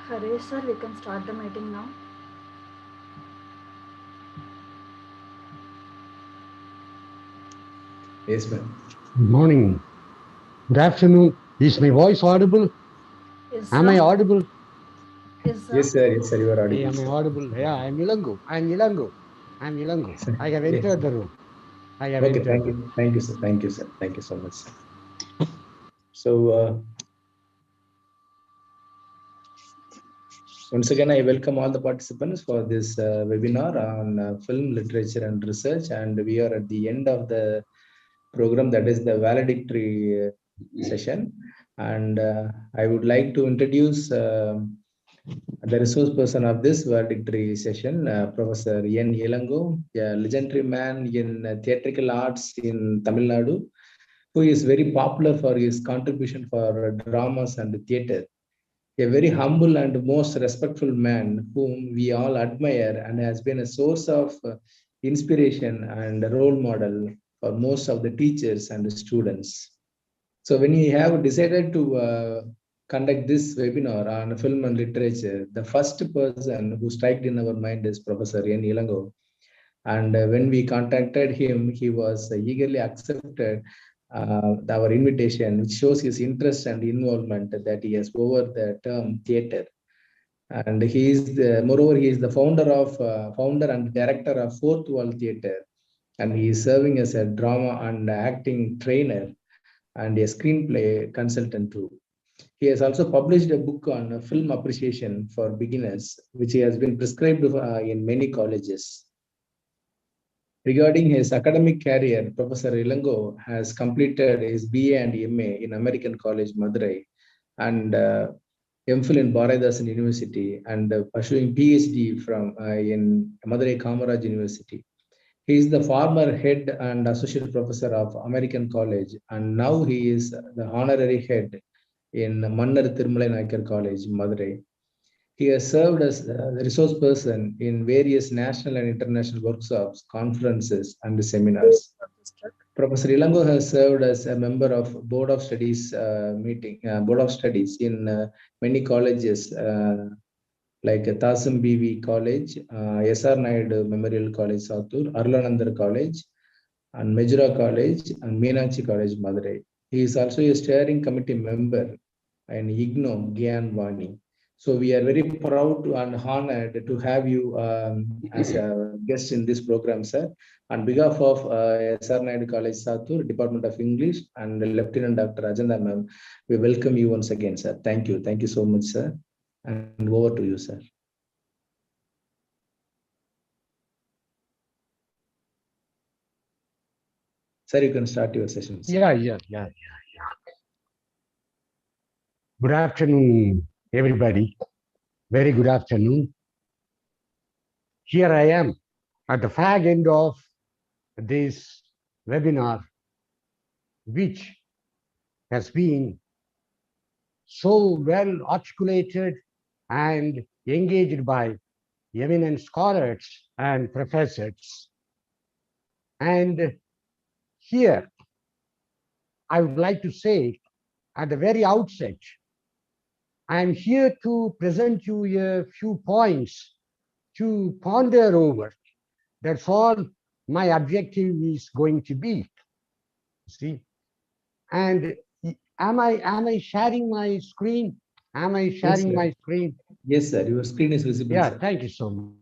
Hare sir, we can start the meeting now. Yes, ma'am. Good morning. Good afternoon. Is my voice audible? Yes, Am I sir. audible? Yes, sir. Yes, sir. Yes, sir. You are Hey, audible, am I sir. audible? Yeah, I'm Ilango. I'm Ilango. I have Yes. entered the room. I have Okay. entered Thank the room. you. Thank you, sir. Thank you, sir. Thank you so much. So, once again, I welcome all the participants for this webinar on film literature and research. And we are at the end of the program, that is the valedictory session. And I would like to introduce the resource person of this valedictory session, Professor N. Ilango, a legendary man in theatrical arts in Tamil Nadu, who is very popular for his contribution for dramas and theater. A very humble and most respectful man whom we all admire and has been a source of inspiration and a role model for most of the teachers and the students. So when we have decided to conduct this webinar on film and literature, the first person who struck in our mind is Professor N. Ilango. And when we contacted him, he was eagerly accepted our invitation, which shows his interest and involvement that he has over the term theater. And moreover, he is the founder and director of Fourth Wall Theater, and he is serving as a drama and acting trainer and a screenplay consultant too. He has also published a book on film appreciation for beginners, which he has been prescribed in many colleges. Regarding his academic career, Professor Ilango has completed his BA and MA in American College, Madurai, and MPhil in Bharatidasan University, and pursuing PhD from in Madurai Kamaraj University. He is the former head and associate professor of American College, and now he is the honorary head in Mannar Tirmalai Naikar College, Madurai. He has served as a resource person in various national and international workshops, conferences, and seminars. Professor Ilango has served as a member of Board of Studies in many colleges like Tasam BV College, SR Naidu Memorial College, Satur, Arlanandar College, and Mejura College, and Meenakshi College, Madurai. He is also a steering committee member in IGNO Gyan Vani. So we are very proud and honored to have you as a guest in this program, sir. On behalf of SR Naidu College, Satur, Department of English, and Lieutenant Dr. Ajanta ma'am, we welcome you once again, sir. Thank you. Thank you so much, sir. And over to you, sir. Sir, you can start your session, sir. Yeah. Good afternoon, everybody. Very good afternoon. Here I am at the fag end of this webinar, which has been so well articulated and engaged by eminent scholars and professors. And here, I would like to say at the very outset, I am here to present you a few points to ponder over. That's all my objective is going to be. See, and am I sharing my screen? Am I sharing my screen? Yes, sir. Your screen is visible. Yeah, sir. thank you so much.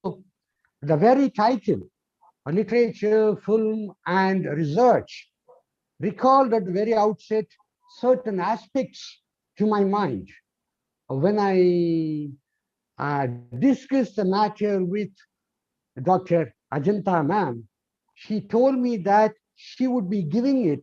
So, the very title, literature, film, and research, recalled at the very outset certain aspects to my mind. When I discussed the matter with Dr. Ajanta ma'am, she told me that she would be giving it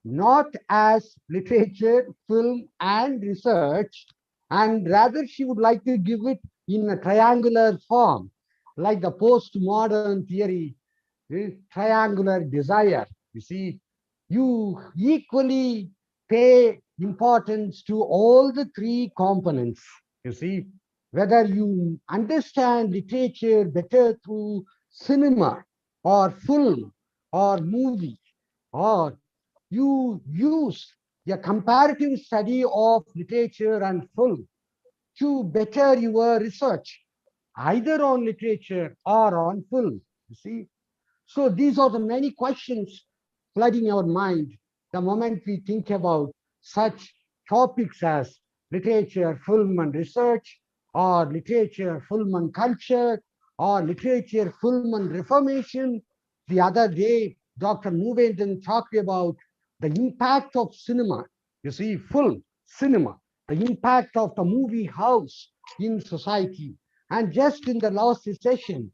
not as literature, film, and research, and rather she would like to give it in a triangular form, like the postmodern theory, triangular desire. You see, you equally pay importance to all the three components. You see, whether you understand literature better through cinema or film or movie, or you use a comparative study of literature and film to better your research, either on literature or on film. You see, so these are the many questions flooding our mind the moment we think about such topics as literature, film, and research, or literature, film, and culture, or literature, film, and reformation. The other day, Dr. Muvendan talked about the impact of cinema. You see, film, cinema, the impact of the movie house in society. And just in the last session,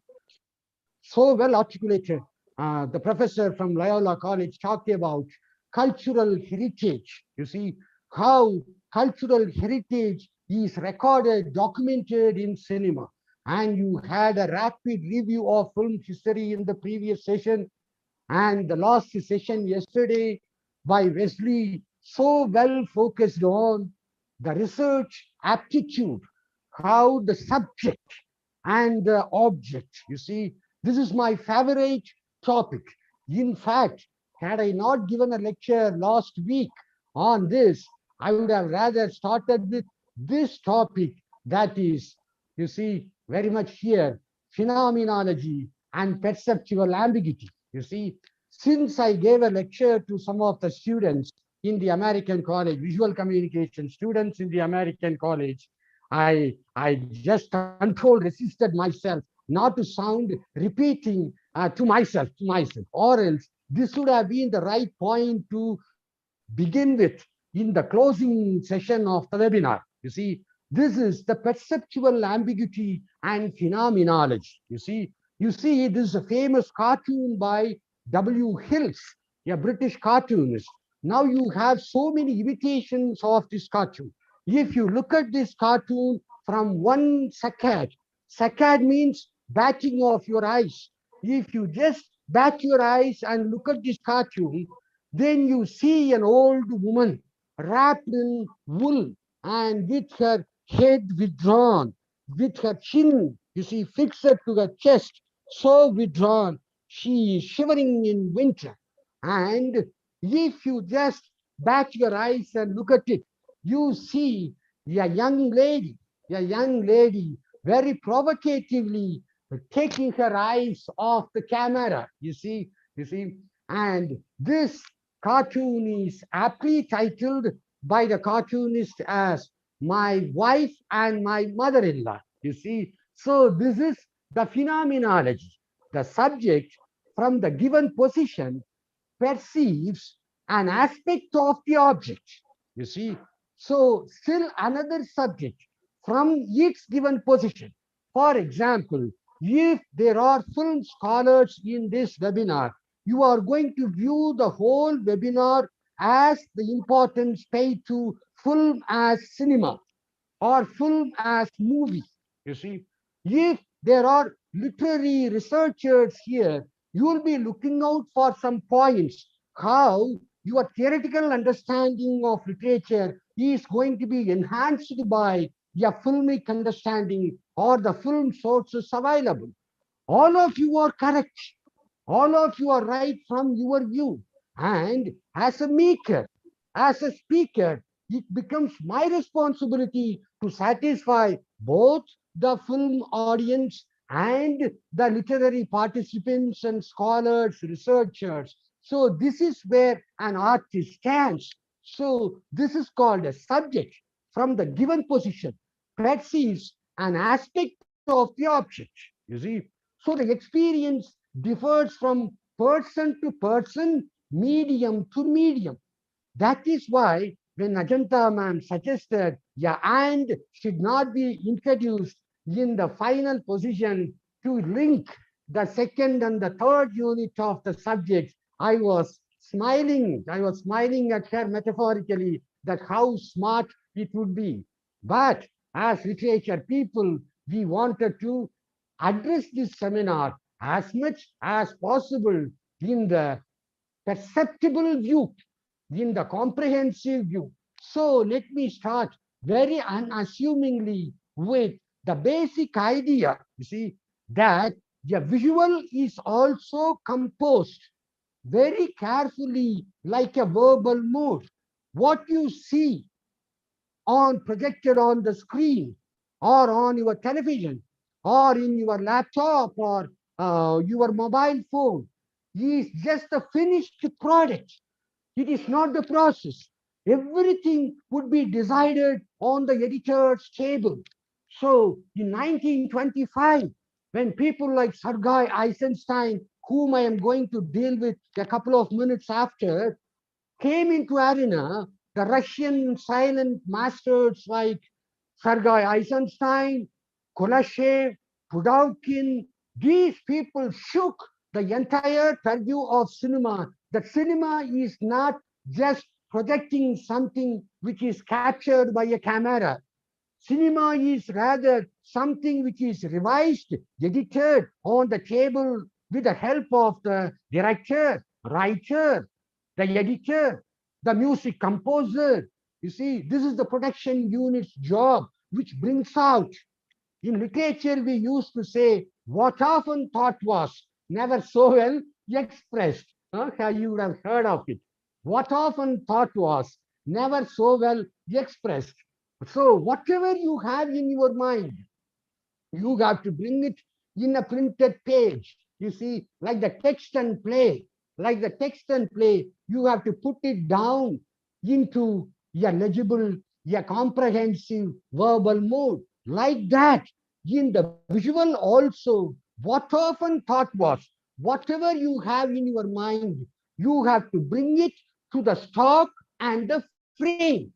so well articulated. The professor from Loyola College talked about cultural heritage. You see, how cultural heritage is recorded, documented in cinema. And you had a rapid review of film history in the previous session. And the last session yesterday by Wesley, so well focused on the research aptitude, how the subject and the object, you see, this is my favorite topic. In fact, had I not given a lecture last week on this, I would have rather started with this topic that is, you see, very much here, phenomenology and perceptual ambiguity. You see, since I gave a lecture to some of the students in the American College, visual communication students in the American College, I just controlled, resisted myself not to sound repeating to myself, or else this would have been the right point to begin with in the closing session of the webinar. You see, this is the perceptual ambiguity and phenomenology. You see, this is a famous cartoon by W. Hills, a British cartoonist. Now you have so many imitations of this cartoon. If you look at this cartoon from one saccade, saccade means batting of your eyes. If you just bat your eyes and look at this cartoon, then you see an old woman wrapped in wool and with her head withdrawn, with her chin, you see, fixed to her chest, so withdrawn. She is shivering in winter. And if you just bat your eyes and look at it, you see a young lady very provocatively taking her eyes off the camera, you see, and this cartoon is aptly titled by the cartoonist as my wife and my mother-in-law. You see, so this is the phenomenology. The subject from the given position perceives an aspect of the object. You see, so still another subject from its given position. For example, if there are film scholars in this webinar, you are going to view the whole webinar as the importance paid to film as cinema or film as movie. You see, if there are literary researchers here, you will be looking out for some points how your theoretical understanding of literature is going to be enhanced by your filmic understanding or the film sources available. All of you are correct. All of you are right from your view. And as a maker, as a speaker, it becomes my responsibility to satisfy both the film audience and the literary participants and scholars, researchers. So this is where an artist stands. So this is called a subject from the given position perceives an aspect of the object. You see, so the experience differs from person to person, medium to medium. That is why when Ajanta ma'am suggested yeah, and should not be introduced in the final position to link the second and the third unit of the subject, I was smiling. I was smiling at her metaphorically that how smart it would be. But as literature people, we wanted to address this seminar as much as possible in the perceptible view, in the comprehensive view. So let me start very unassumingly with the basic idea, you see, that the visual is also composed very carefully like a verbal mood. What you see on projected on the screen or on your television or in your laptop or your mobile phone is just a finished product. It is not the process. Everything would be decided on the editor's table. So in 1925, when people like Sergei Eisenstein, whom I am going to deal with a couple of minutes after, came into arena, the Russian silent masters like Sergei Eisenstein, Kulashev, Pudovkin, these people shook the entire purview of cinema. That cinema is not just projecting something which is captured by a camera. Cinema is rather something which is revised, edited on the table with the help of the director, writer, the editor, the music composer. You see, this is the production unit's job, which brings out. In literature, we used to say, what often thought was never so well expressed. You would have heard of it. What often thought was never so well expressed. So whatever you have in your mind, you have to bring it in a printed page. You see, like the text and play, like the text and play, you have to put it down into a legible, a comprehensive verbal mode. Like that, in the visual also, what often thought was, whatever you have in your mind, you have to bring it to the stock and the frame.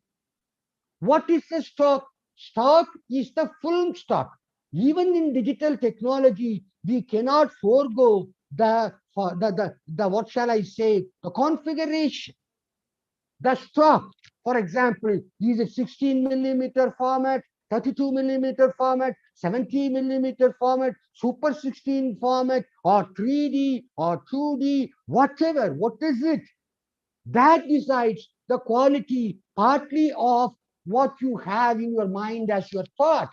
What is the stock? Stock is the film stock. Even in digital technology, we cannot forego the what shall I say, the configuration. The stock, for example, is a 16 millimeter format, 32 millimeter format, 70 millimeter format, Super 16 format, or 3D or 2D, whatever. What is it? That decides the quality partly of what you have in your mind as your thought,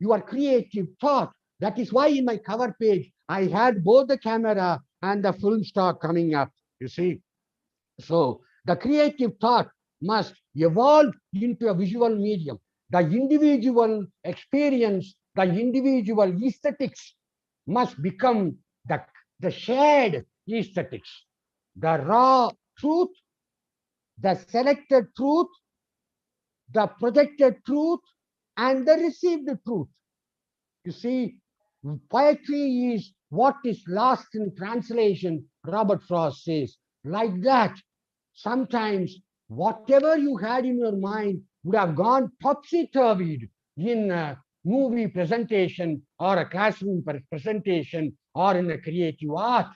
your creative thought. That is why in my cover page, I had both the camera and the film stock coming up, you see. So the creative thought must evolve into a visual medium. The individual experience, the individual aesthetics must become the shared aesthetics. The raw truth, the selected truth, the projected truth and the received truth. You see, poetry is what is lost in translation, Robert Frost says. Like that, sometimes whatever you had in your mind would have gone topsy-turvy in a movie presentation or a classroom presentation or in a creative art,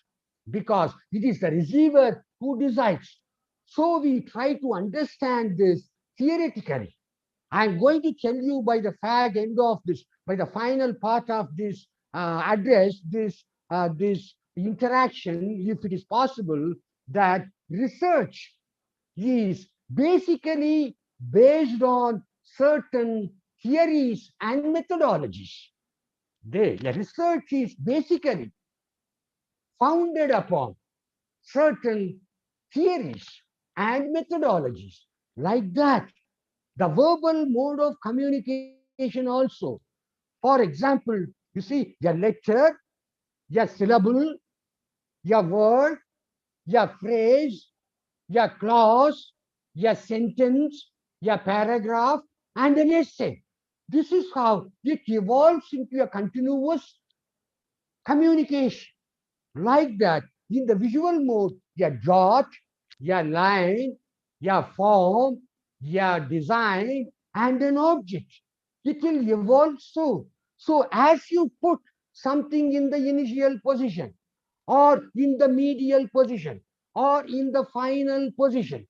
because it is the receiver who decides. So we try to understand this theoretically. I'm going to tell you by the end of this, by the final part of this address, this interaction, if it is possible, that research is basically based on certain theories and methodologies. The research is basically founded upon certain theories and methodologies. Like that, the verbal mode of communication also. For example, you see, a letter, a syllable, a word, a phrase, a clause, a sentence, a paragraph, and an essay. This is how it evolves into a continuous communication. Like that, in the visual mode, a jot, a line, a form, a design, and an object. It will evolve so. So as you put something in the initial position, or in the medial position, or in the final position.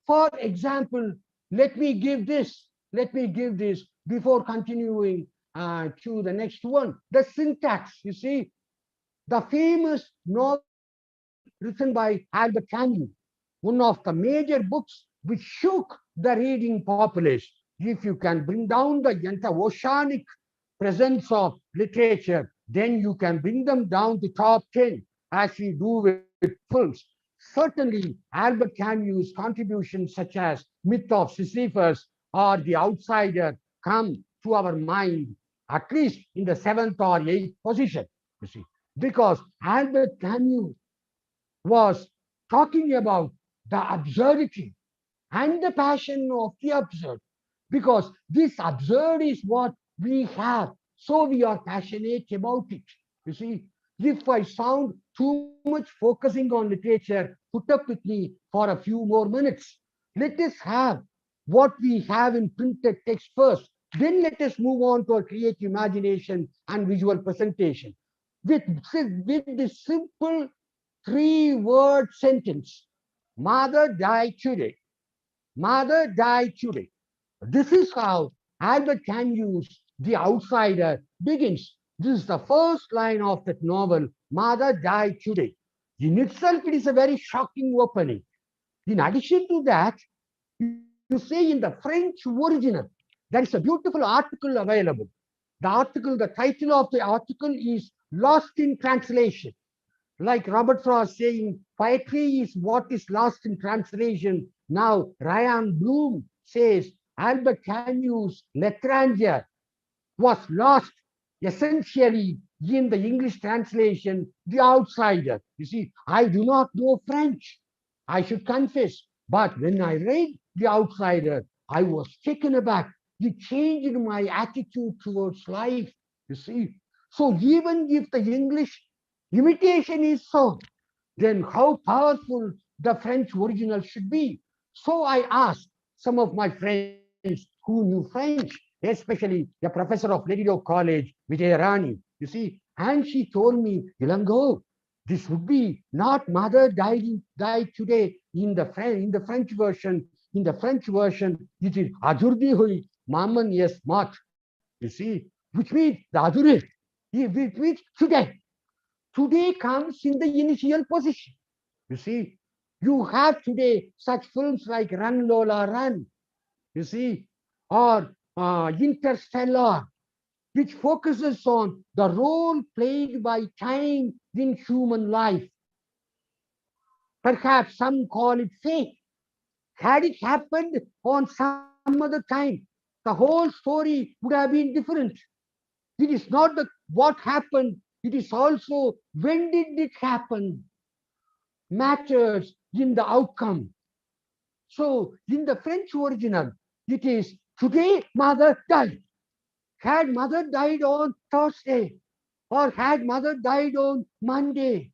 For example, let me give this before continuing to the next one. The syntax, you see, the famous novel written by Albert Camus, one of the major books which shook the reading populace. If you can bring down the entire oceanic presence of literature, then you can bring them down to top 10, as we do with films. Certainly, Albert Camus' contributions such as Myth of Sisyphus or The Outsider come to our mind, at least in the 7th or 8th position, you see, because Albert Camus was talking about the absurdity and the passion of the absurd, because this absurd is what we have, so we are passionate about it. You see, if I sound too much focusing on literature, put up with me for a few more minutes. Let us have what we have in printed text first. Then let us move on to our creative imagination and visual presentation. With this simple 3-word sentence, mother died today. Mother died today. This is how Albert Camus' The Outsider begins. This is the first line of that novel, Mother Died Today. In itself, it is a very shocking opening. In addition to that, you say in the French original, there is a beautiful article available. The title of the article is Lost in Translation. Like Robert Frost saying, poetry is what is lost in translation. Now, Ryan Bloom says, Albert Camus' L'Étranger was lost essentially in the English translation, The Outsider. You see, I do not know French, I should confess. But when I read The Outsider, I was taken aback. It changed my attitude towards life, you see. So even if the English imitation is so, then how powerful the French original should be. So I asked some of my friends who knew French, especially the professor of Lady Doe College, Vijay Rani, you see, and she told me, Ilango, this would be not mother died today in the French version. In the French version, it is Ajurdi hui, Maman yes mat, you see, which means the Ajure, which means today. Today comes in the initial position. You see, you have today such films like Run Lola Run, you see, or Interstellar, which focuses on the role played by time in human life. Perhaps some call it fate. Had it happened on some other time, the whole story would have been different. It is not what happened, it is also when did it happen matters in the outcome. So in the French original, it is Today, mother died. Had mother died on Thursday, or had mother died on Monday,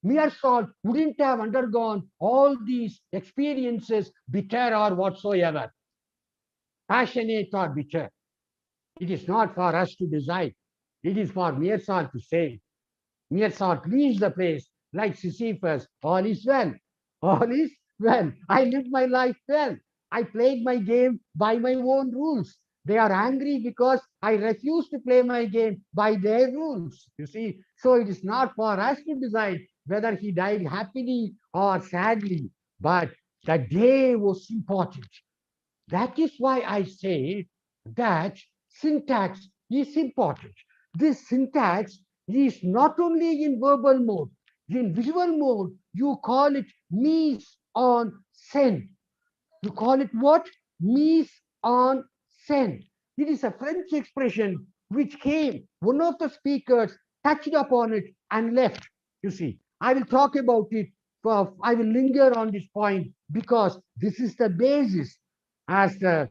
Meerschault wouldn't have undergone all these experiences, bitter or whatsoever, passionate or bitter. It is not for us to decide. It is for Meerschault to say. Meerschault leaves the place like Sisyphus. All is well. All is well. I lived my life well. I played my game by my own rules. They are angry because I refuse to play my game by their rules. You see, so it is not for us to decide whether he died happily or sadly, but the day was important. That is why I say that syntax is important. This syntax is not only in verbal mode, in visual mode, you call it mise en scène. You call it what? Mise en scène. It is a French expression which came, one of the speakers touched upon it and left. You see, I will talk about it, I will linger on this point because this is the basis as the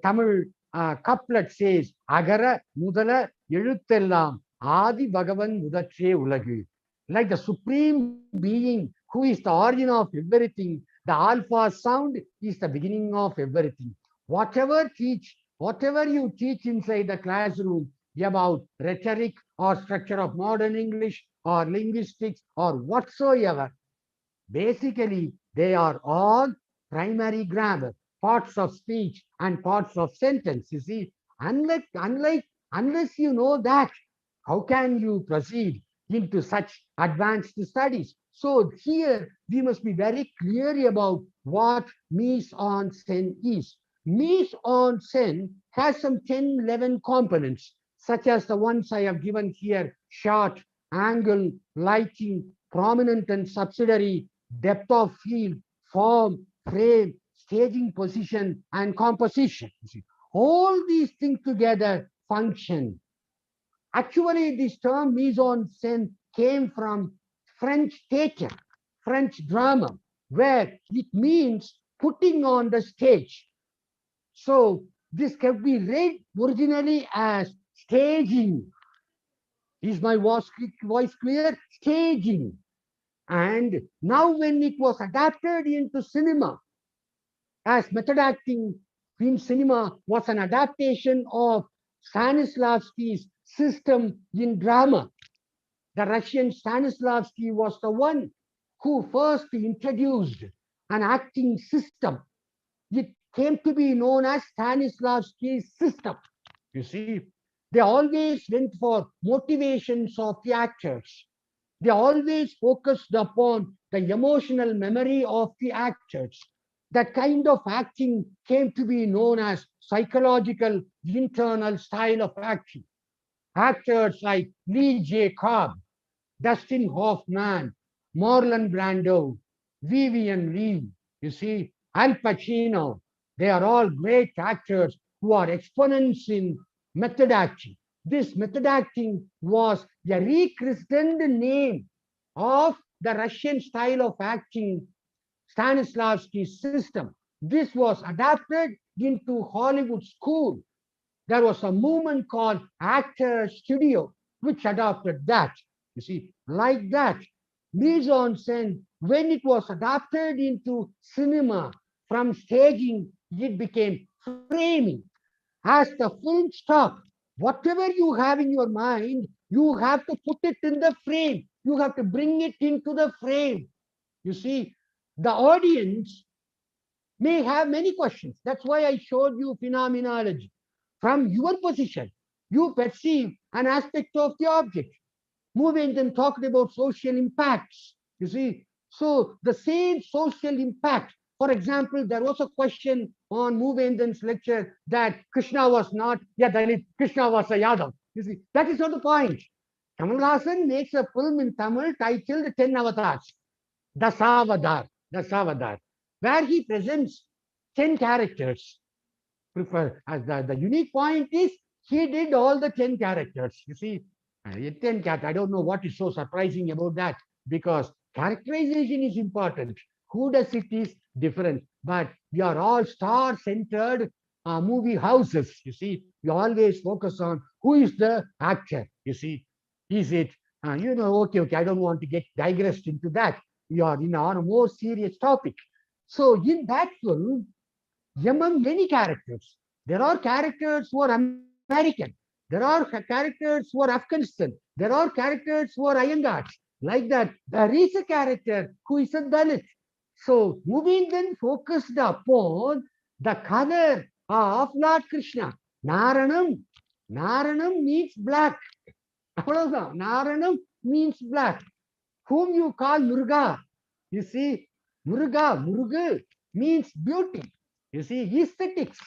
Tamil couplet says, Agara Mudala எழுத்தெல்லாம் Adi Bhagavan Mudache Ulagi. Like the supreme being who is the origin of everything, the alpha sound is the beginning of everything. Whatever you teach inside the classroom about rhetoric or structure of modern English or linguistics or whatsoever, basically they are all primary grammar, parts of speech and parts of sentence. You see, unless you know that, how can you proceed into such advanced studies? So here we must be very clear about what mise en scène is. Mise en scène has some 10, 11 components, such as the ones I have given here: shot, angle, lighting, prominent and subsidiary, depth of field, form, frame, staging position, and composition. You see, all these things together function. Actually, this term mise en scène came from French theater, French drama, where it means putting on the stage. So this can be read originally as staging. Is my voice clear? Staging. And now when it was adapted into cinema, as method acting in cinema was an adaptation of Stanislavski's system in drama. The Russian Stanislavski was the one who first introduced an acting system. It came to be known as Stanislavski's system. You see, they always went for motivations of the actors. They always focused upon the emotional memory of the actors. That kind of acting came to be known as psychological internal style of acting. Actors like Lee J. Cobb, Dustin Hoffman, Marlon Brando, Vivian Lee, you see, Al Pacino, they are all great actors who are exponents in method acting. This method acting was a rechristened name of the Russian style of acting, Stanislavski's system. This was adapted into Hollywood school. There was a movement called Actor Studio, which adopted that. You see, like that, mise en scène, when it was adapted into cinema from staging, it became framing. As the film stopped, whatever you have in your mind, you have to put it in the frame. You have to bring it into the frame. You see, the audience may have many questions. That's why I showed you phenomenology. From your position, you perceive an aspect of the object. Moovenden talked about social impacts. You see, so the same social impact. For example, there was a question on Moovenden's lecture that Krishna was not a Dalit, Krishna was a Yadav. You see, that is not the point. Kamal Hassan makes a film in Tamil titled 10 Avatars, Dasavadar, where he presents 10 characters. As the unique point is, he did all the 10 characters. You see, 10 characters. I don't know what is so surprising about that, because characterization is important. Who does it is different. But we are all star-centered movie houses. You see, we always focus on who is the actor. You see, is it okay, I don't want to get digressed into that. We are on a more serious topic. So in that film, among many characters, there are characters who are American. There are characters who are Afghanistan. There are characters who are Iyengars. Like that, there is a character who is a Dalit. So moving then focused upon the color of Lord Krishna. Naranam. Naranam means black. Naranam means black. Whom you call Muruga. You see, Muruga means beauty. You see, aesthetics.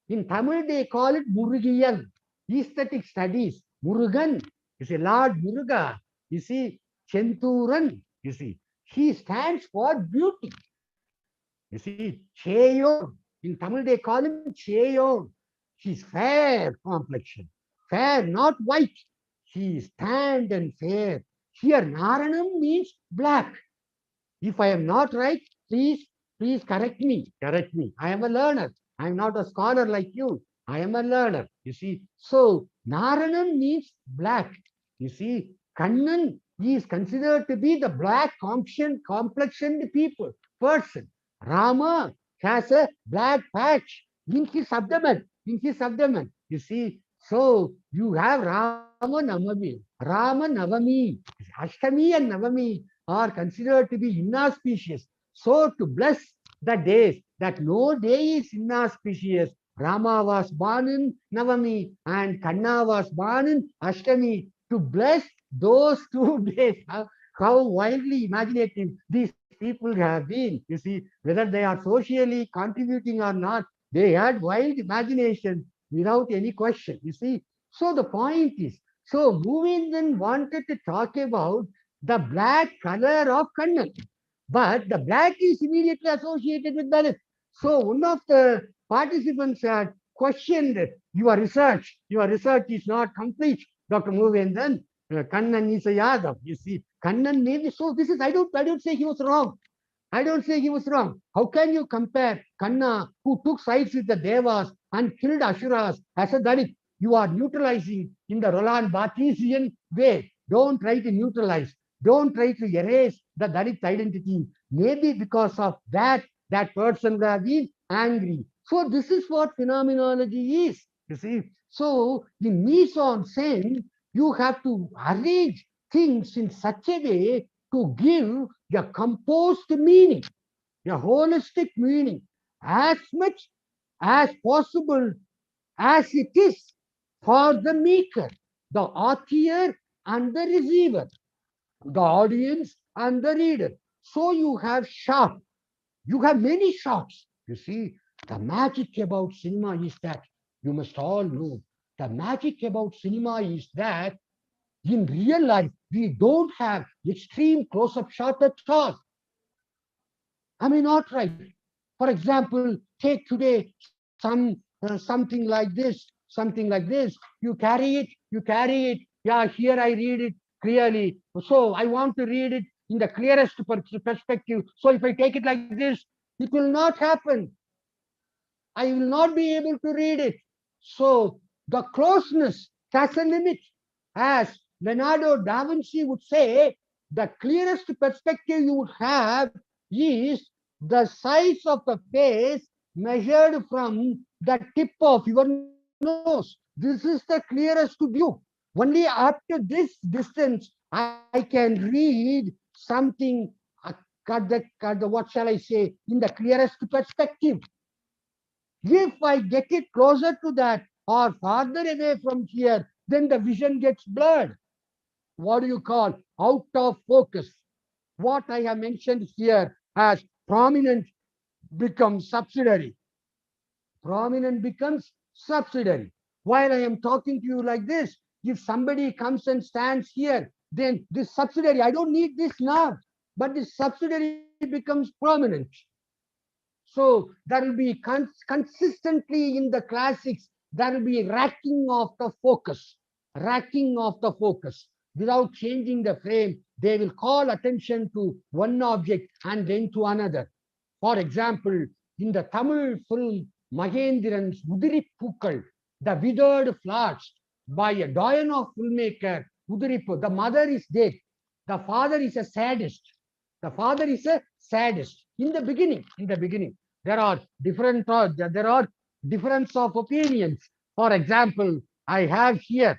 In Tamil, they call it Murugiyan. Aesthetic studies. Murugan. You see, Lord Muruga. You see, Chenturan. You see, he stands for beauty. You see, Cheyon. In Tamil, they call him Cheyon. He's fair complexion. Fair, not white. He is tanned and fair. Here, Naranam means black. If I am not right, please correct me. Correct me. I am a learner. I am not a scholar like you. I am a learner. You see, so Naranam means black. You see, Kannan is considered to be the black complexioned person. Rama has a black patch in his abdomen. You see, so you have Rama Navami. Ashtami and Navami are considered to be inauspicious. So to bless the days that no day is inauspicious, Rama was born in Navami and Kanna was born in Ashtami. To bless those 2 days, how wildly imaginative these people have been. You see, whether they are socially contributing or not, they had wild imagination without any question. You see, so the point is, so Movin then wanted to talk about the black color of Kannan, but the black is immediately associated with Dalit. So one of the participants had questioned your research. Your research is not complete, Dr. Movendan. Kannan is a Yadav. You see, Kannan maybe so. This is I don't say he was wrong. I don't say he was wrong. How can you compare Kanna, who took sides with the Devas and killed Asuras, as a Dalit? You are neutralizing in the Roland Barthesian way. Don't try to neutralize. Don't try to erase the Dalit identity. Maybe because of that person will have been angry. So this is what phenomenology is. You see. So in mise en scène, you have to arrange things in such a way to give a composed meaning, a holistic meaning, as much as possible as it is for the maker, the author and the receiver, the audience and the reader. So you have shot. You have many shots. You see, the magic about cinema is that, you must all know, the magic about cinema is that in real life, we don't have extreme close-up shot at all. I mean, not right. For example, take today something like this, You carry it. Yeah, here I read it clearly. So I want to read it in the clearest perspective. So if I take it like this, it will not happen. I will not be able to read it. So the closeness has a limit. As Leonardo da Vinci would say, the clearest perspective you would have is the size of the face measured from the tip of your nose. This is the clearest view. Only after this distance, I can read something, what shall I say, in the clearest perspective. If I get it closer to that or farther away from here, then the vision gets blurred. What do you call out of focus? What I have mentioned here as prominent becomes subsidiary. Prominent becomes subsidiary. While I am talking to you like this, if somebody comes and stands here, then this subsidiary, I don't need this now, but this subsidiary becomes prominent. So that will be consistently in the classics, there will be racking of the focus. Without changing the frame, they will call attention to one object and then to another. For example, in the Tamil film Mahendran's Udirippukal, the withered flowers, by a doyen of filmmaker Udiripu, the mother is dead. The father is a sadist. The father is a sadist. In the beginning, there are difference of opinions. For example, I have here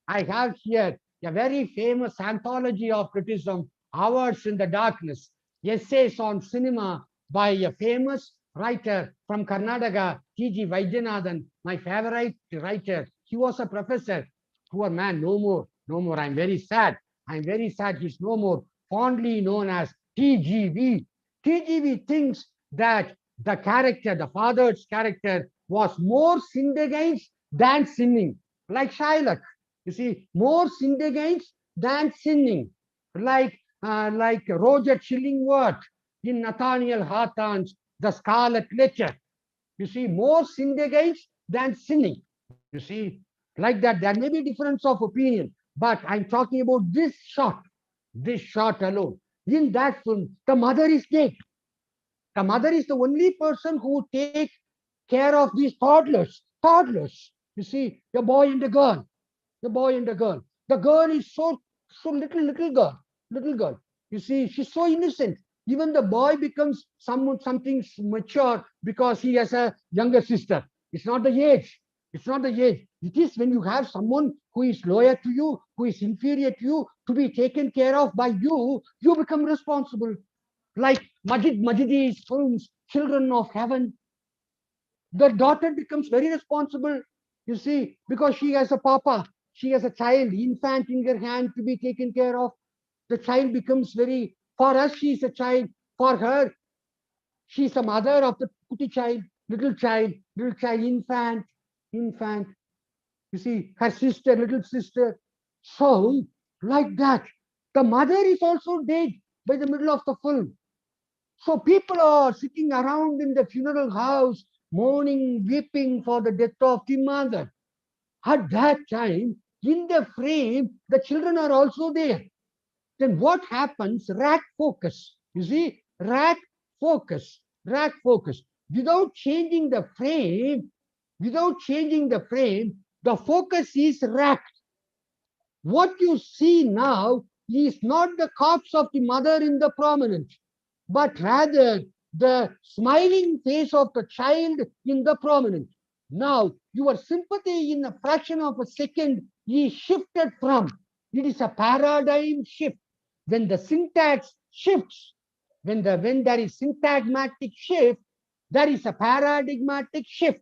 a very famous anthology of criticism, Hours in the Darkness, essays on cinema by a famous writer from Karnataka, T.G. Vaidyanathan, my favorite writer. He was a professor. Poor man, no more. I'm very sad. He's no more. Fondly known as TGV. TGV thinks that the father's character, was more sinned against than sinning, like Shylock. You see, more sinned against than sinning, like Roger Chillingworth in Nathaniel Hawthorne's The Scarlet Letter. You see, more sinned against than sinning. You see, like that, there may be difference of opinion, but I'm talking about this shot alone. In that film, the mother is dead. The mother is the only person who takes care of these toddlers. You see, a boy and a girl. The girl is so little girl. You see, she's so innocent. Even the boy becomes something mature because he has a younger sister. It's not the age. It is when you have someone who is lower to you, who is inferior to you, to be taken care of by you, you become responsible. Like Majidi's films, Children of Heaven. The daughter becomes very responsible, you see, because she has a papa. She has a child, infant in her hand to be taken care of. The child becomes for us, she is a child. For her, she is the mother of the putty child, little child, infant. You see, her sister, little sister. So, like that, the mother is also dead by the middle of the film. So people are sitting around in the funeral house, mourning, weeping for the death of the mother. At that time, in the frame, the children are also there. Then what happens? Rack focus. You see, rack focus. Without changing the frame, the focus is racked. What you see now is not the corpse of the mother in the prominent, but rather the smiling face of the child in the prominent. Now, your sympathy in a fraction of a second is shifted from. It is a paradigm shift. When the syntax shifts, when there is syntagmatic shift, there is a paradigmatic shift.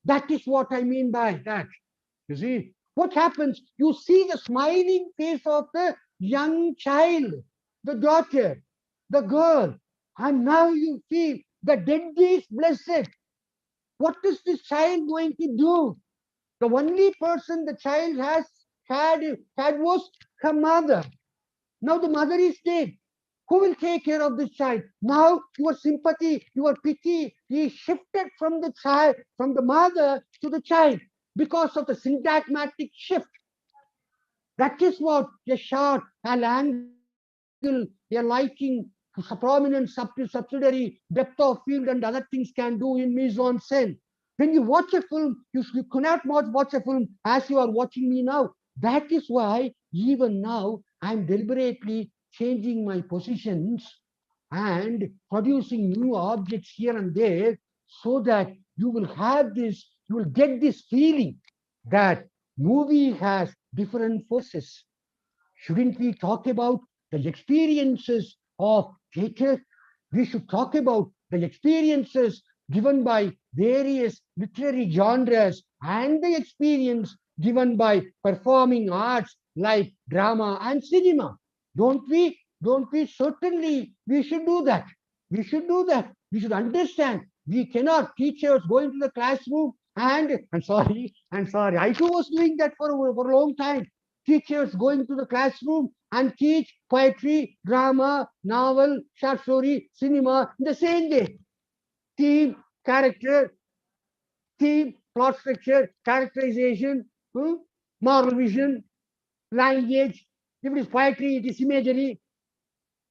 That is what I mean by that. You see, what happens? You see the smiling face of the young child, the daughter, the girl, and now you feel the dead is blessed. What is this child going to do? The only person the child had was her mother. Now the mother is dead. Who will take care of this child? Now your sympathy, your pity is shifted from the child, from the mother to the child because of the syntagmatic shift. That is what a shot, an angle, a lighting, prominent subsidiary, depth of field and other things can do in mise-en-scène. When you watch a film, you cannot watch a film as you are watching me now. That is why even now I'm deliberately changing my positions and producing new objects here and there so that you will get this feeling that movie has different forces. Shouldn't we talk about the experiences of theater? We should talk about the experiences given by various literary genres and the experience given by performing arts like drama and cinema. Don't we? Certainly, we should do that. We should understand. We cannot, teachers going to the classroom and, I'm sorry, I too was doing that for a long time. Teachers going to the classroom and teach poetry, drama, novel, short story, cinema in the same way. Theme, character, plot structure, characterization, moral vision, language. If it is poetry, it is imagery.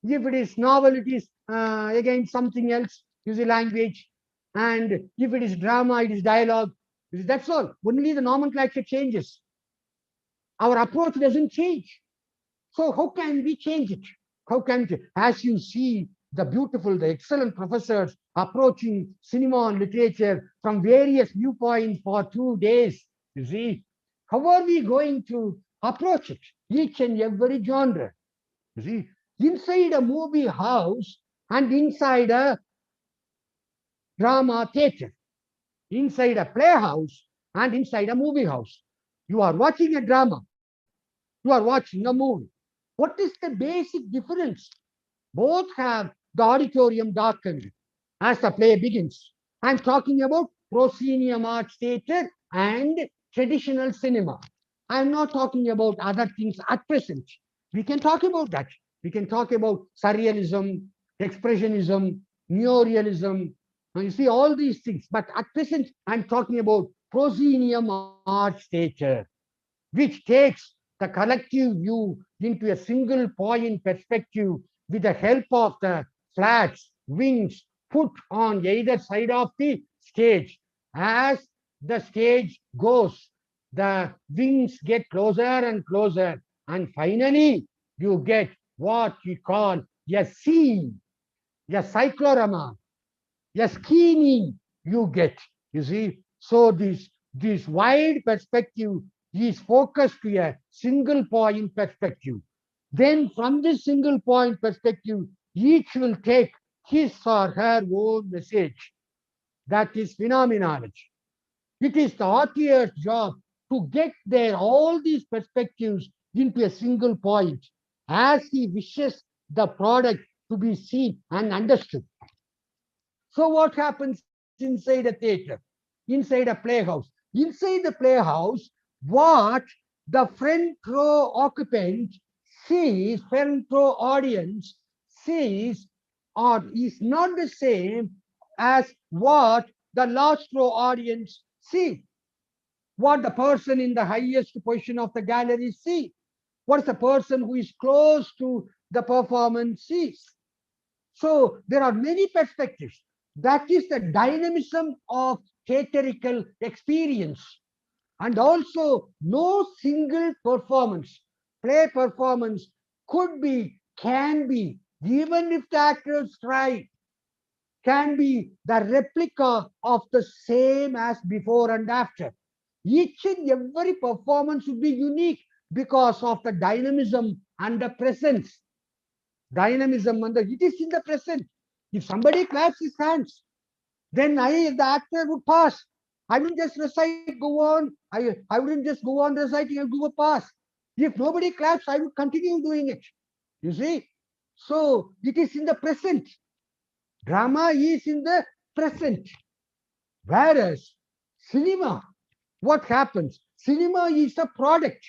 If it is novel, it is again something else. you see, language. And if it is drama, it is dialogue. You see, that's all. Only the nomenclature changes. Our approach doesn't change. So how can we change it? How can we, as you see the beautiful, the excellent professors approaching cinema and literature from various viewpoints for 2 days, you see, how are we going to approach it? Each and every genre. You see, inside a movie house and inside a drama theater, inside a playhouse and inside a movie house. You are watching a drama. You are watching a movie. What is the basic difference? Both have the auditorium darkened as the play begins. I'm talking about proscenium arts theater and traditional cinema. I'm not talking about other things at present. We can talk about that. We can talk about surrealism, expressionism, neorealism. Now you see all these things. But at present, I'm talking about proscenium arts theater, which takes the collective view into a single point perspective with the help of the flags, wings put on either side of the stage. As the stage goes, the wings get closer and closer, and finally you get what we call a scene, a cyclorama, a scheming you get. You see, so this wide perspective is focused to a single point perspective. Then from this single point perspective, each will take his or her own message. That is phenomenology. It is the author's job to get there all these perspectives into a single point as he wishes the product to be seen and understood. So what happens inside a theater, inside a playhouse? Inside the playhouse, what the front row occupant sees, front row audience sees, or is not the same as what the last row audience see. What the person in the highest position of the gallery see. What the person who is close to the performance sees. So there are many perspectives. That is the dynamism of theatrical experience. And also, no single performance, play performance could be, can be, even if the actors try, can be the replica of the same as before and after. Each and every performance would be unique because of the dynamism and the presence. Dynamism and it is in the present. If somebody claps his hands, then the actor would pass. I wouldn't just recite, go on. I wouldn't just go on reciting and do a pass. If nobody claps, I would continue doing it. You see? So it is in the present. Drama is in the present. Whereas cinema, what happens? Cinema is a product.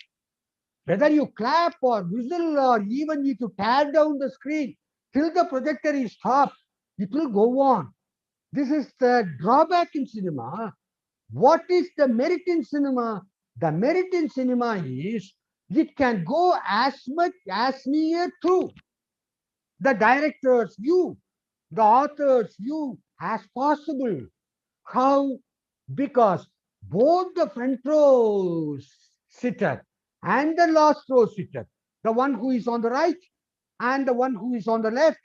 Whether you clap or whistle or even if you tear down the screen till the projector is stopped, it will go on. This is the drawback in cinema. What is the merit in cinema? The merit in cinema is it can go as much as near to the director's view, the author's view as possible. How? Because both the front row sitter and the last row sitter, the one who is on the right and the one who is on the left,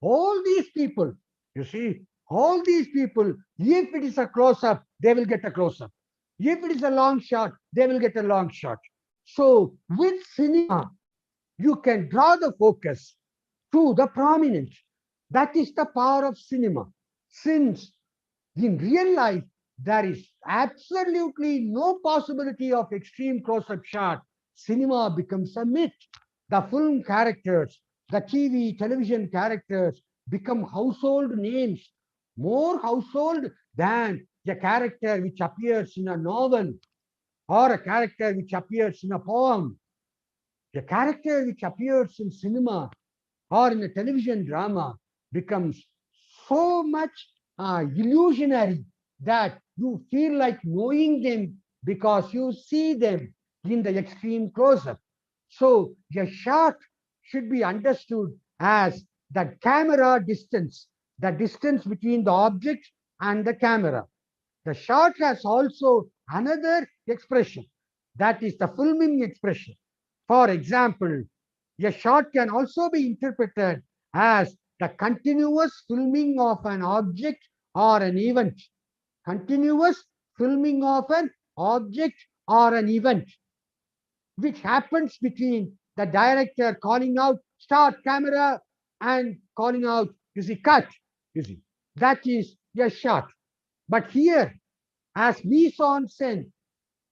all these people, you see, all these people, if it is a close-up, they will get a close-up. If it is a long shot, they will get a long shot. So with cinema, you can draw the focus to the prominent. That is the power of cinema. Since in real life, there is absolutely no possibility of extreme close-up shot, cinema becomes a myth. The film characters, the TV, television characters become household names, more household than a character which appears in a novel or a character which appears in a poem. A character which appears in cinema or in a television drama becomes so much illusionary that you feel like knowing them because you see them in the extreme close-up. So a shot should be understood as the camera distance the distance between the object and the camera. The shot has also another expression, that is the filming expression. For example, a shot can also be interpreted as the continuous filming of an object or an event. Continuous filming of an object or an event, which happens between the director calling out start camera and calling out, you see, cut. You see, that is a shot. But here, as mise en scène,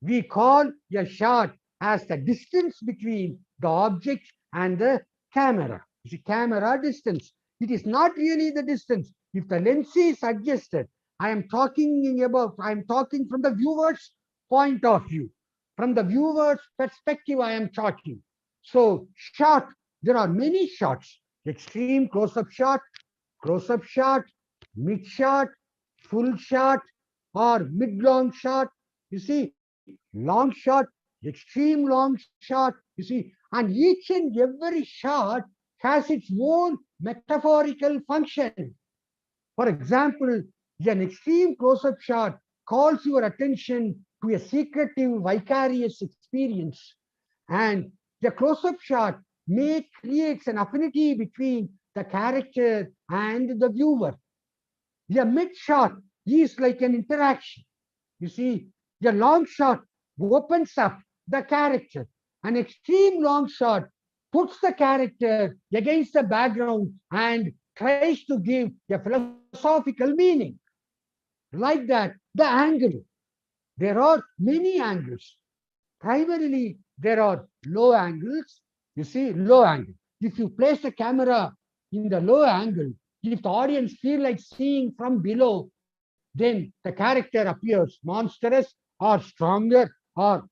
we call a shot as the distance between the object and the camera. You see, camera distance. It is not really the distance. If the lens is adjusted, I am talking from the viewer's point of view. From the viewer's perspective, I am talking. So shot, there are many shots. Extreme close-up shot, mid shot, full shot, or mid-long shot. You see, long shot, extreme long shot. You see, and each and every shot has its own metaphorical function. For example, an extreme close-up shot calls your attention to a secretive, vicarious experience. And the close-up shot creates an affinity between the character and the viewer. A mid shot is like an interaction. You see, a long shot opens up the character. An extreme long shot puts the character against the background and tries to give a philosophical meaning. Like that, the angle. There are many angles. Primarily, there are low angles. You see, low angle. If you place the camera in the low angle, if the audience feel like seeing from below, then the character appears monstrous or stronger or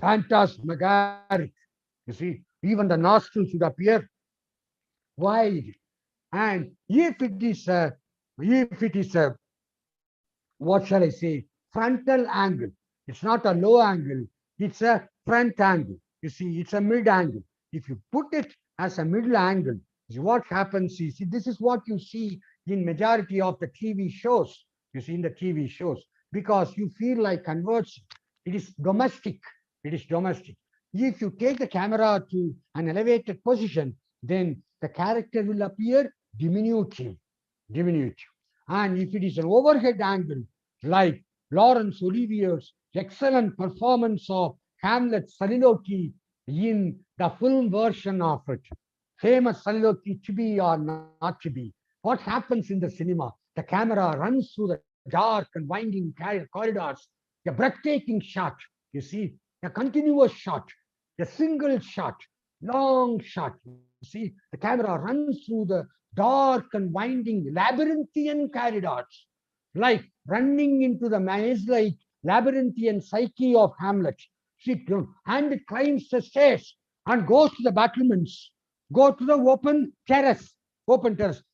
phantasmagoric. You see, even the nostrils should appear wide. And if it is a, what shall I say, frontal angle, it's not a low angle, it's a front angle. You see, it's a mid angle. If you put it as a middle angle, what happens is, this is what you see in majority of the TV shows. You see in the TV shows, because you feel like conversing. It is domestic. It is domestic. If you take the camera to an elevated position, then the character will appear diminutive. And if it is an overhead angle, like Laurence Olivier's excellent performance of Hamlet's soliloquy in the film version of it, famous soliloquy, to be or not to be, what happens in the cinema? The camera runs through the dark and winding corridors, a breathtaking shot, you see, a continuous shot, a single shot, long shot. You see, the camera runs through the dark and winding labyrinthian corridors, like running into the maze-like labyrinthian psyche of Hamlet. See, and it climbs the stairs and goes to the battlements, go to the open terrace,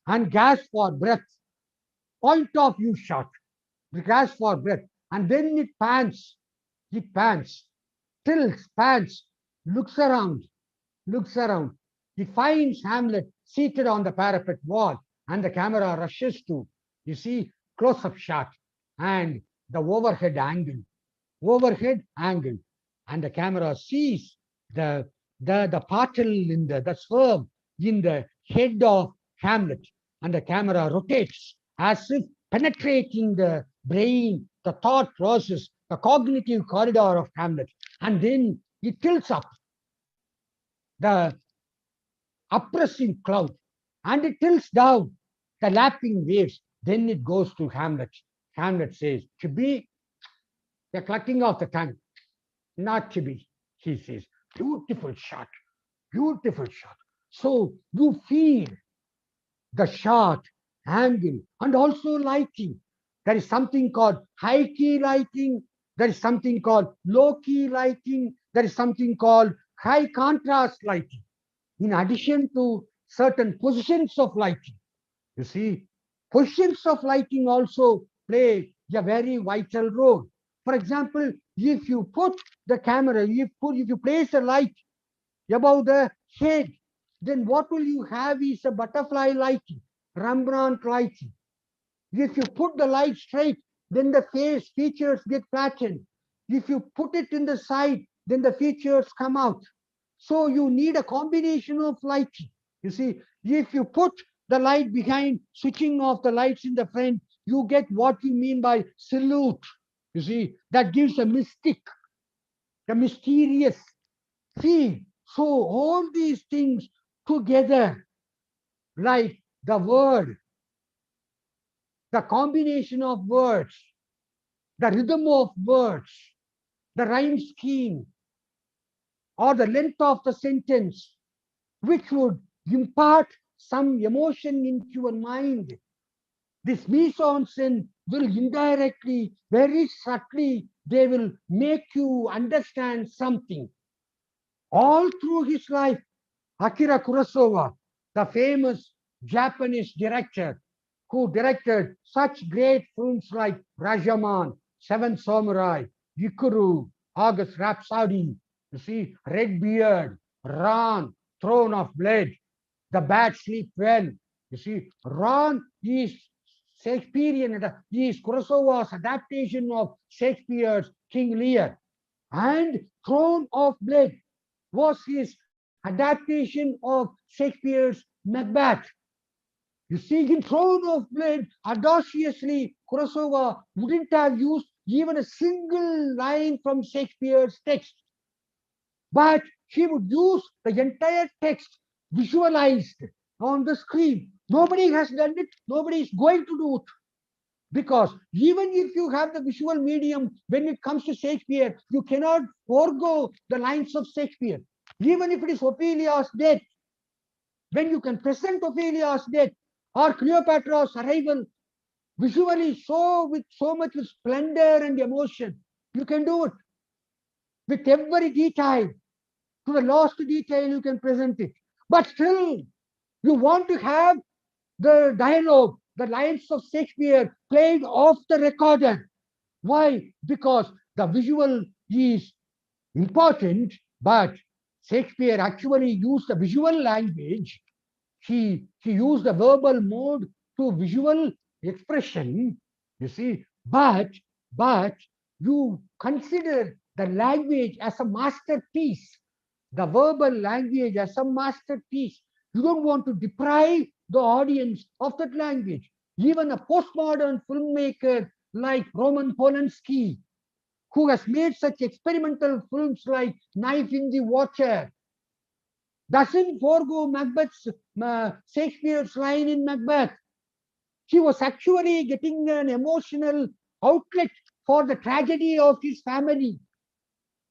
and gasp for breath. Point of view shot, gasp for breath, and then it pans, tilts, pans, looks around. He finds Hamlet seated on the parapet wall, and the camera rushes to, you see, close-up shot and the overhead angle, and the camera sees the particle in the swerve in the head of Hamlet, and the camera rotates as if penetrating the brain, the thought process, the cognitive corridor of Hamlet, and then it tilts up the oppressing cloud, and it tilts down the lapping waves. Then it goes to Hamlet. Hamlet says, to be, the clucking of the tongue, not to be, he says. Beautiful shot. So you feel the shot, angle, and also lighting. There is something called high key lighting. There is something called low key lighting. There is something called high contrast lighting. In addition to certain positions of lighting. You see, positions of lighting also play a very vital role. For example, if you put the camera, if you place a light above the head, then what will you have is a butterfly lighting. Rembrandt lighting. If you put the light straight, then the features get flattened. If you put it in the side, then the features come out. So you need a combination of lighting. You see, if you put the light behind, switching off the lights in the front, you get what we mean by silhouette. You see, that gives a mystic, a mysterious feel. So all these things together, like the word, the combination of words, the rhythm of words, the rhyme scheme, or the length of the sentence, which would impart some emotion into your mind. This mise en scène will indirectly, very subtly, they will make you understand something. All through his life, Akira Kurosawa, the famous Japanese director who directed such great films like Rajaman, Seven Samurai, Ikuru, August Rhapsody, you see, Red Beard, Ran, Throne of Blood, The Bad Sleep Well. You see, Ran is Shakespearean, he is Kurosawa's adaptation of Shakespeare's King Lear. And Throne of Blood was his adaptation of Shakespeare's Macbeth. You see, in Throne of Blood, audaciously, Kurosawa wouldn't have used even a single line from Shakespeare's text, but he would use the entire text visualized on the screen. Nobody has done it, nobody is going to do it. Because even if you have the visual medium, when it comes to Shakespeare, you cannot forego the lines of Shakespeare. Even if it is Ophelia's death, when you can present Ophelia's death or Cleopatra's arrival visually with so much splendor and emotion, you can do it. With every detail, to the last detail, you can present it. But still, you want to have the dialogue, the lines of Shakespeare played off the recorder. Why? Because the visual is important, but Shakespeare actually used the visual language. He used the verbal mode to visual expression, you see, but you consider the language as a masterpiece, the verbal language as a masterpiece. You don't want to deprive the audience of that language. Even a postmodern filmmaker like Roman Polanski, who has made such experimental films like Knife in the Water, doesn't forego Macbeth's Shakespeare's line in Macbeth. He was actually getting an emotional outlet for the tragedy of his family.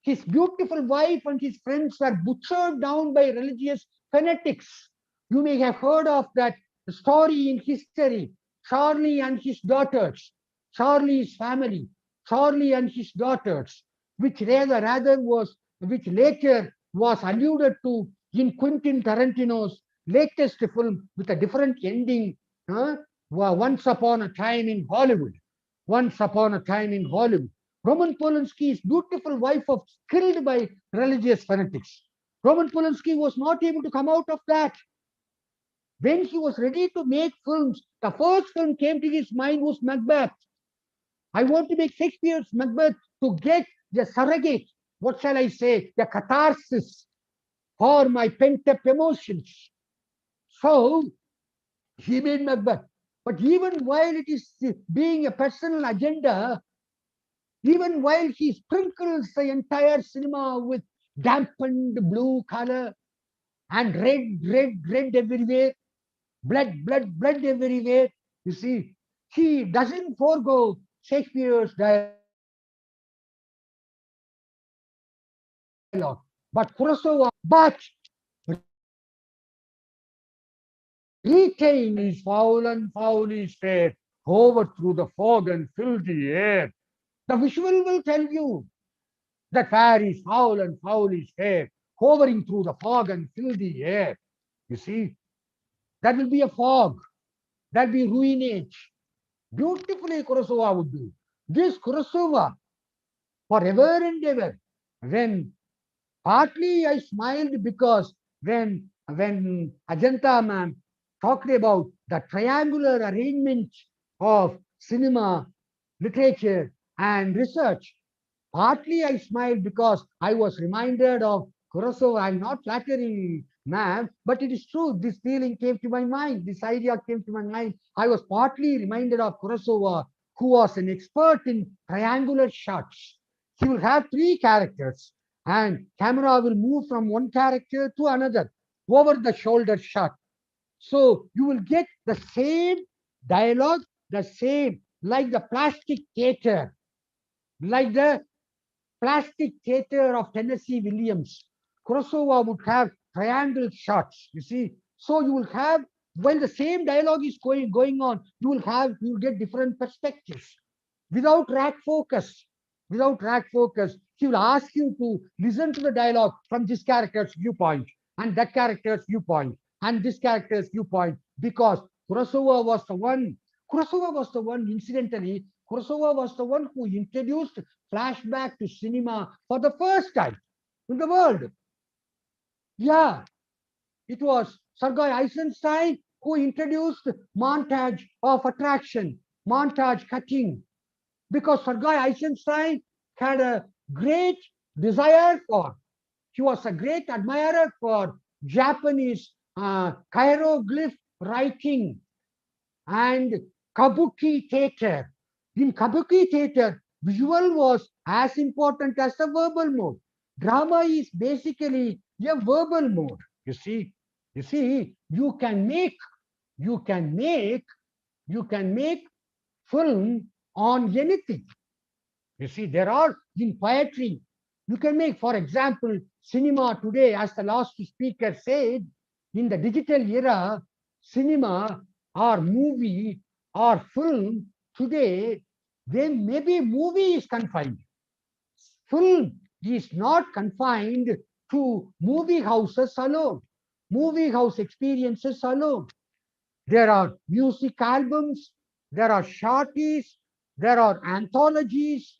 His beautiful wife and his friends were butchered down by religious fanatics. You may have heard of that story in history, Charlie and his daughters, Charlie's family, Charlie and his daughters, which later was alluded to in Quentin Tarantino's latest film with a different ending, Once Upon a Time in Hollywood. Once Upon a Time in Hollywood. Roman Polanski's beautiful wife was killed by religious fanatics. Roman Polanski was not able to come out of that. When he was ready to make films, the first film came to his mind was Macbeth. I want to make Shakespeare's Macbeth to get the surrogate, what shall I say, the catharsis for my pent-up emotions. So he made Macbeth. But even while it is being a personal agenda, even while he sprinkles the entire cinema with dampened blue color and red everywhere, blood everywhere, you see, he doesn't forego Shakespeare's dialogue. But Kurosawa, retain is foul and foul is fair, hover through the fog and fill the air. The visual will tell you that fair is foul and foul is fair, hovering through the fog and fill the air. You see, that will be a fog, that will be ruinage. Beautifully Kurosawa would do. This Kurosawa, forever and ever, when partly I smiled because when Ajanta ma'am talked about the triangular arrangement of cinema, literature, and research. Partly I smiled because I was reminded of Kurosawa. I'm not flattering, ma'am, but it is true. This feeling came to my mind. This idea came to my mind. I was partly reminded of Kurosawa, who was an expert in triangular shots. He will have three characters, and camera will move from one character to another over the shoulder shot. So you will get the same dialogue, the same, like the plastic theater, like the plastic theater of Tennessee Williams. Kurosawa would have triangle shots, you see. So you will have, when the same dialogue is going on, you will get different perspectives. Without rack focus, he will ask you to listen to the dialogue from this character's viewpoint and that character's viewpoint and this character's viewpoint, because Kurosawa was the one, incidentally, Kurosawa was the one who introduced flashback to cinema for the first time in the world. Yeah, it was Sergei Eisenstein who introduced montage of attraction, montage cutting, because Sergei Eisenstein had a great desire for, he was a great admirer for Japanese hieroglyph writing and kabuki theater. In kabuki theater, visual was as important as the verbal mode. Drama is basically a verbal mode. You see, you can make film on anything. You see, there are in poetry, you can make, for example, cinema today, as the last speaker said, in the digital era, cinema or movie or film today, then maybe movie is confined. Film is not confined to movie houses alone, movie house experiences alone. There are music albums, there are shorties, there are anthologies,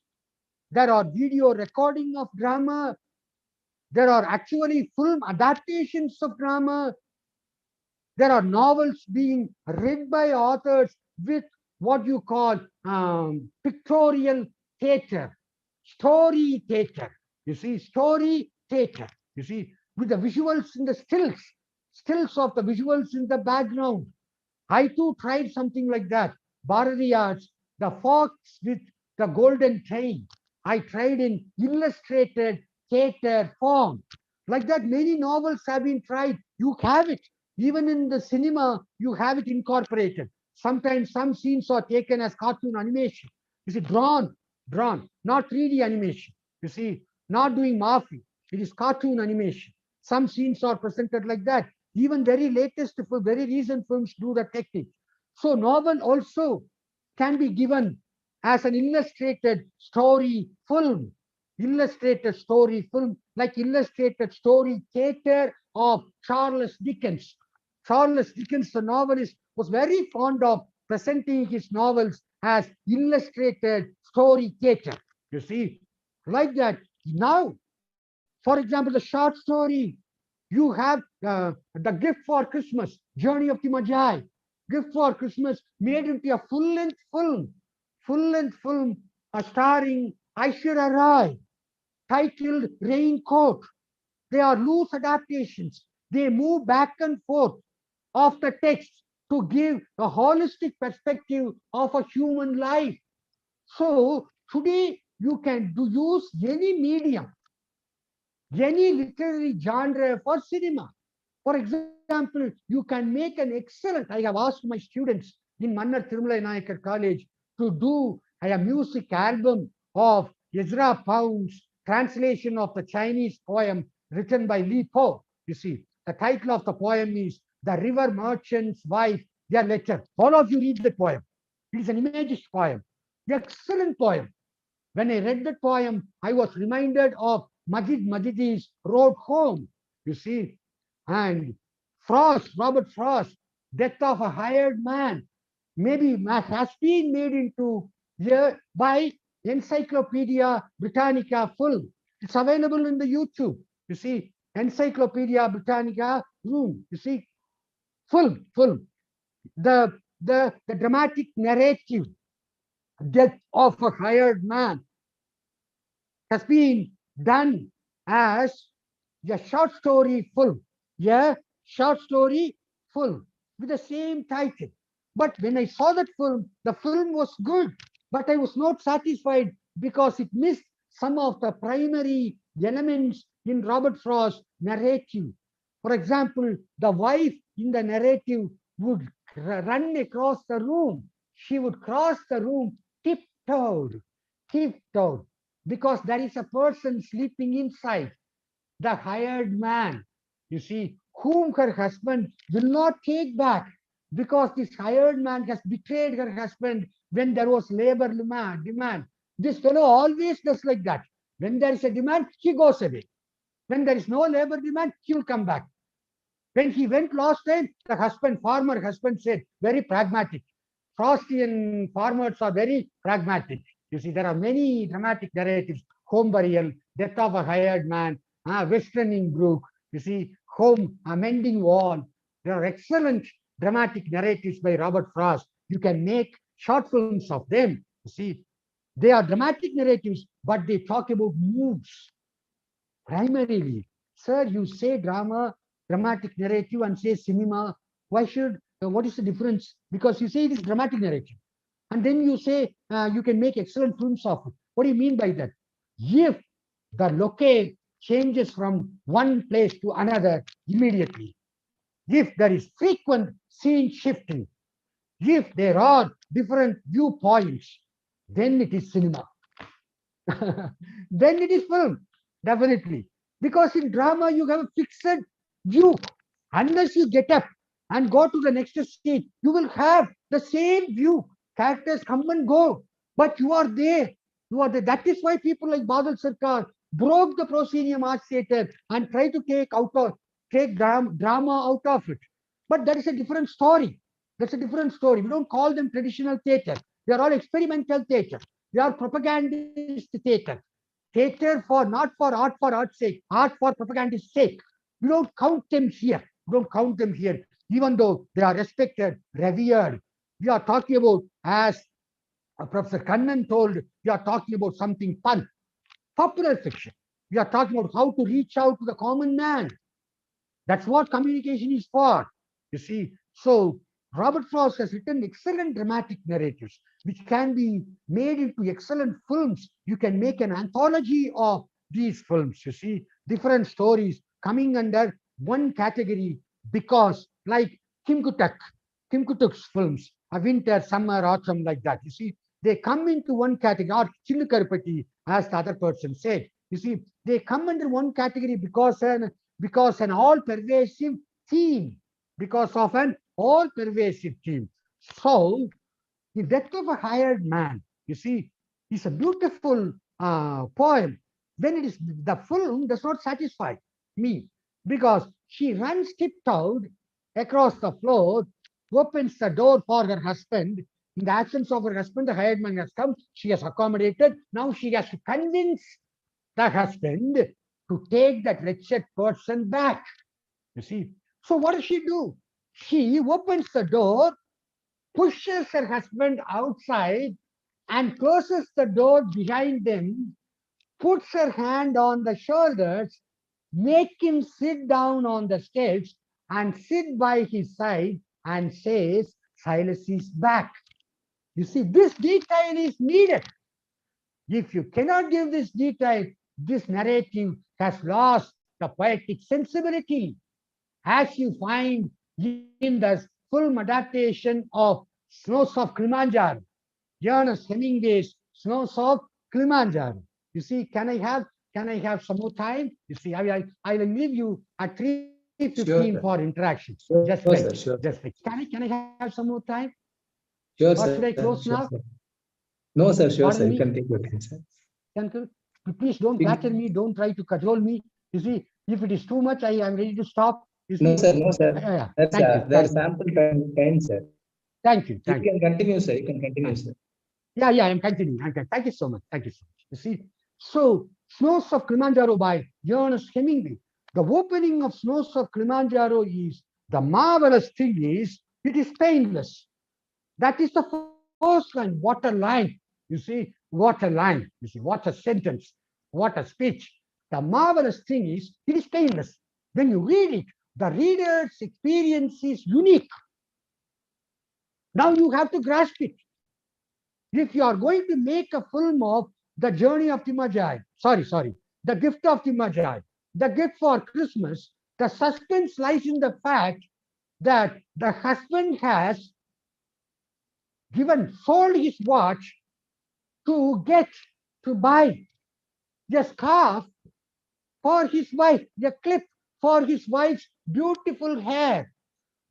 there are video recording of drama, there are actually film adaptations of drama, there are novels being read by authors with what you call pictorial theater, story theater. You see, story theater. You see, with the visuals in the stills of the visuals in the background. I too tried something like that. Bharatiyar's The Fox with the Golden Chain. I tried in illustrated theater form. Like that, many novels have been tried. You have it. Even in the cinema, you have it incorporated. Sometimes some scenes are taken as cartoon animation. You see, drawn, not 3D animation. You see, not doing Mafi. It is cartoon animation. Some scenes are presented like that. Even very latest, very recent films do the technique. So novel also can be given as an illustrated story film, like illustrated story theater of Charles Dickens. Charles Dickens, the novelist, was very fond of presenting his novels as illustrated story theater. You see, like that. Now, for example, the short story, you have The Gift for Christmas, Journey of the Magi. Gift for Christmas made into a full-length film, starring Aishwarya Rai, titled Raincoat. They are loose adaptations. They move back and forth of the text to give a holistic perspective of a human life. So today you can use any medium, any literary genre for cinema. For example, you can make an excellent, I have asked my students in Mannar Thirumalai Nayakar College to do a music album of Ezra Pound's translation of the Chinese poem written by Li Po. You see, the title of the poem is The River Merchant's Wife, Their Letter. All of you read the poem. It is an imagist poem, excellent poem. When I read that poem, I was reminded of Majid Majidi's Road Home, you see, and Robert Frost, Death of a Hired Man, maybe has been made into by Encyclopedia Britannica film. It's available in the YouTube. You see, Encyclopedia Britannica room. You see, film. the dramatic narrative death of a hired man has been done as a short story film. Yeah, short story film with the same title. But when I saw that film, the film was good, but I was not satisfied because it missed some of the primary elements in Robert Frost's narrative. For example, the wife in the narrative would run across the room. She would cross the room tiptoed, tiptoed, because there is a person sleeping inside, the hired man, you see, whom her husband will not take back because this hired man has betrayed her husband when there was labor demand. This fellow always does like that. When there is a demand, he goes away. When there is no labor demand, he will come back. When he went last time, the farmer husband said, very pragmatic. Frostian farmers are very pragmatic. You see, there are many dramatic narratives. Home burial, death of a hired man, westerning brook, you see, home, mending wall. There are excellent dramatic narratives by Robert Frost. You can make short films of them. You see, they are dramatic narratives, but they talk about moods primarily. Sir, you say dramatic narrative and say cinema. Why should, what is the difference? Because you say it is dramatic narrative. And then you say you can make excellent films of it. What do you mean by that? If the locale changes from one place to another immediately, if there is frequent scene shifting, if there are different viewpoints, then it is cinema. Then it is film, definitely. Because in drama, you have a fixed view. Unless you get up and go to the next stage, you will have the same view. Characters come and go, but you are there. You are there. That is why people like Badal Sarkar broke the proscenium art theater and tried to take drama out of it. But that is a different story. That's a different story. We don't call them traditional theater. They are all experimental theater. They are propagandist theater. Theater not for art's sake, art for propagandist sake. We don't count them here. We don't count them here, even though they are respected, revered. We are talking about, as Professor Kannan told, we are talking about something fun, popular fiction. We are talking about how to reach out to the common man. That's what communication is for, you see. So Robert Frost has written excellent dramatic narratives, which can be made into excellent films. You can make an anthology of these films, you see, different stories coming under one category, because like Kim Kutuk's films, a winter, summer, autumn, like that, you see, they come into one category, or Chillu Karupati, as the other person said, you see, they come under one category because an all-pervasive theme, because of an all-pervasive theme. So, the death of a hired man, you see, is a beautiful poem. When it is, the film does not satisfy me, because she runs tiptoed across the floor, opens the door for her husband. In the absence of her husband, the hired man has come. She has accommodated. Now she has to convince the husband to take that wretched person back. You see. So what does she do? She opens the door, pushes her husband outside, and closes the door behind them, puts her hand on the shoulders, make him sit down on the steps and sit by his side and says, Silas is back. You see, this detail is needed. If you cannot give this detail, this narrative has lost the poetic sensibility, as you find in the film adaptation of Snows of Kilimanjaro, Ernest Hemingway's Snows of Kilimanjaro. You see, can I have some more time? You see, I will leave you at 3:15 Sure, for interaction. Sure, Just sure, like, sir, sure. just like. Can I have some more time? Sure, Or sir. should I close Sure, now? sir. No, sir, sure, Pardon sir. me? You can take your time, sir. Uncle, please don't Please. flatter me. Don't try to cajole me. You see, if it is too much, I am ready to stop. You see, No, sir, no, sir. yeah. That's Thank you. there's sample time, sir. Thank you. You Thank you. can continue, sir. You can continue, sir. Yeah, I'm continuing. Thank you so much. Thank you so much. You see, so Snows of Kilimanjaro by Ernest Hemingway. The opening of Snows of Kilimanjaro is, the marvelous thing is, It is painless. That is the first line. What a line. You see, what a line. You see, what a sentence. What a speech. The marvelous thing is, it is painless. When you read it, the reader's experience is unique. Now you have to grasp it. If you are going to make a film of the journey of the Magi, the gift of the Magi, the gift for Christmas, the suspense lies in the fact that the husband has sold his watch to buy a scarf for his wife, a clip for his wife's beautiful hair.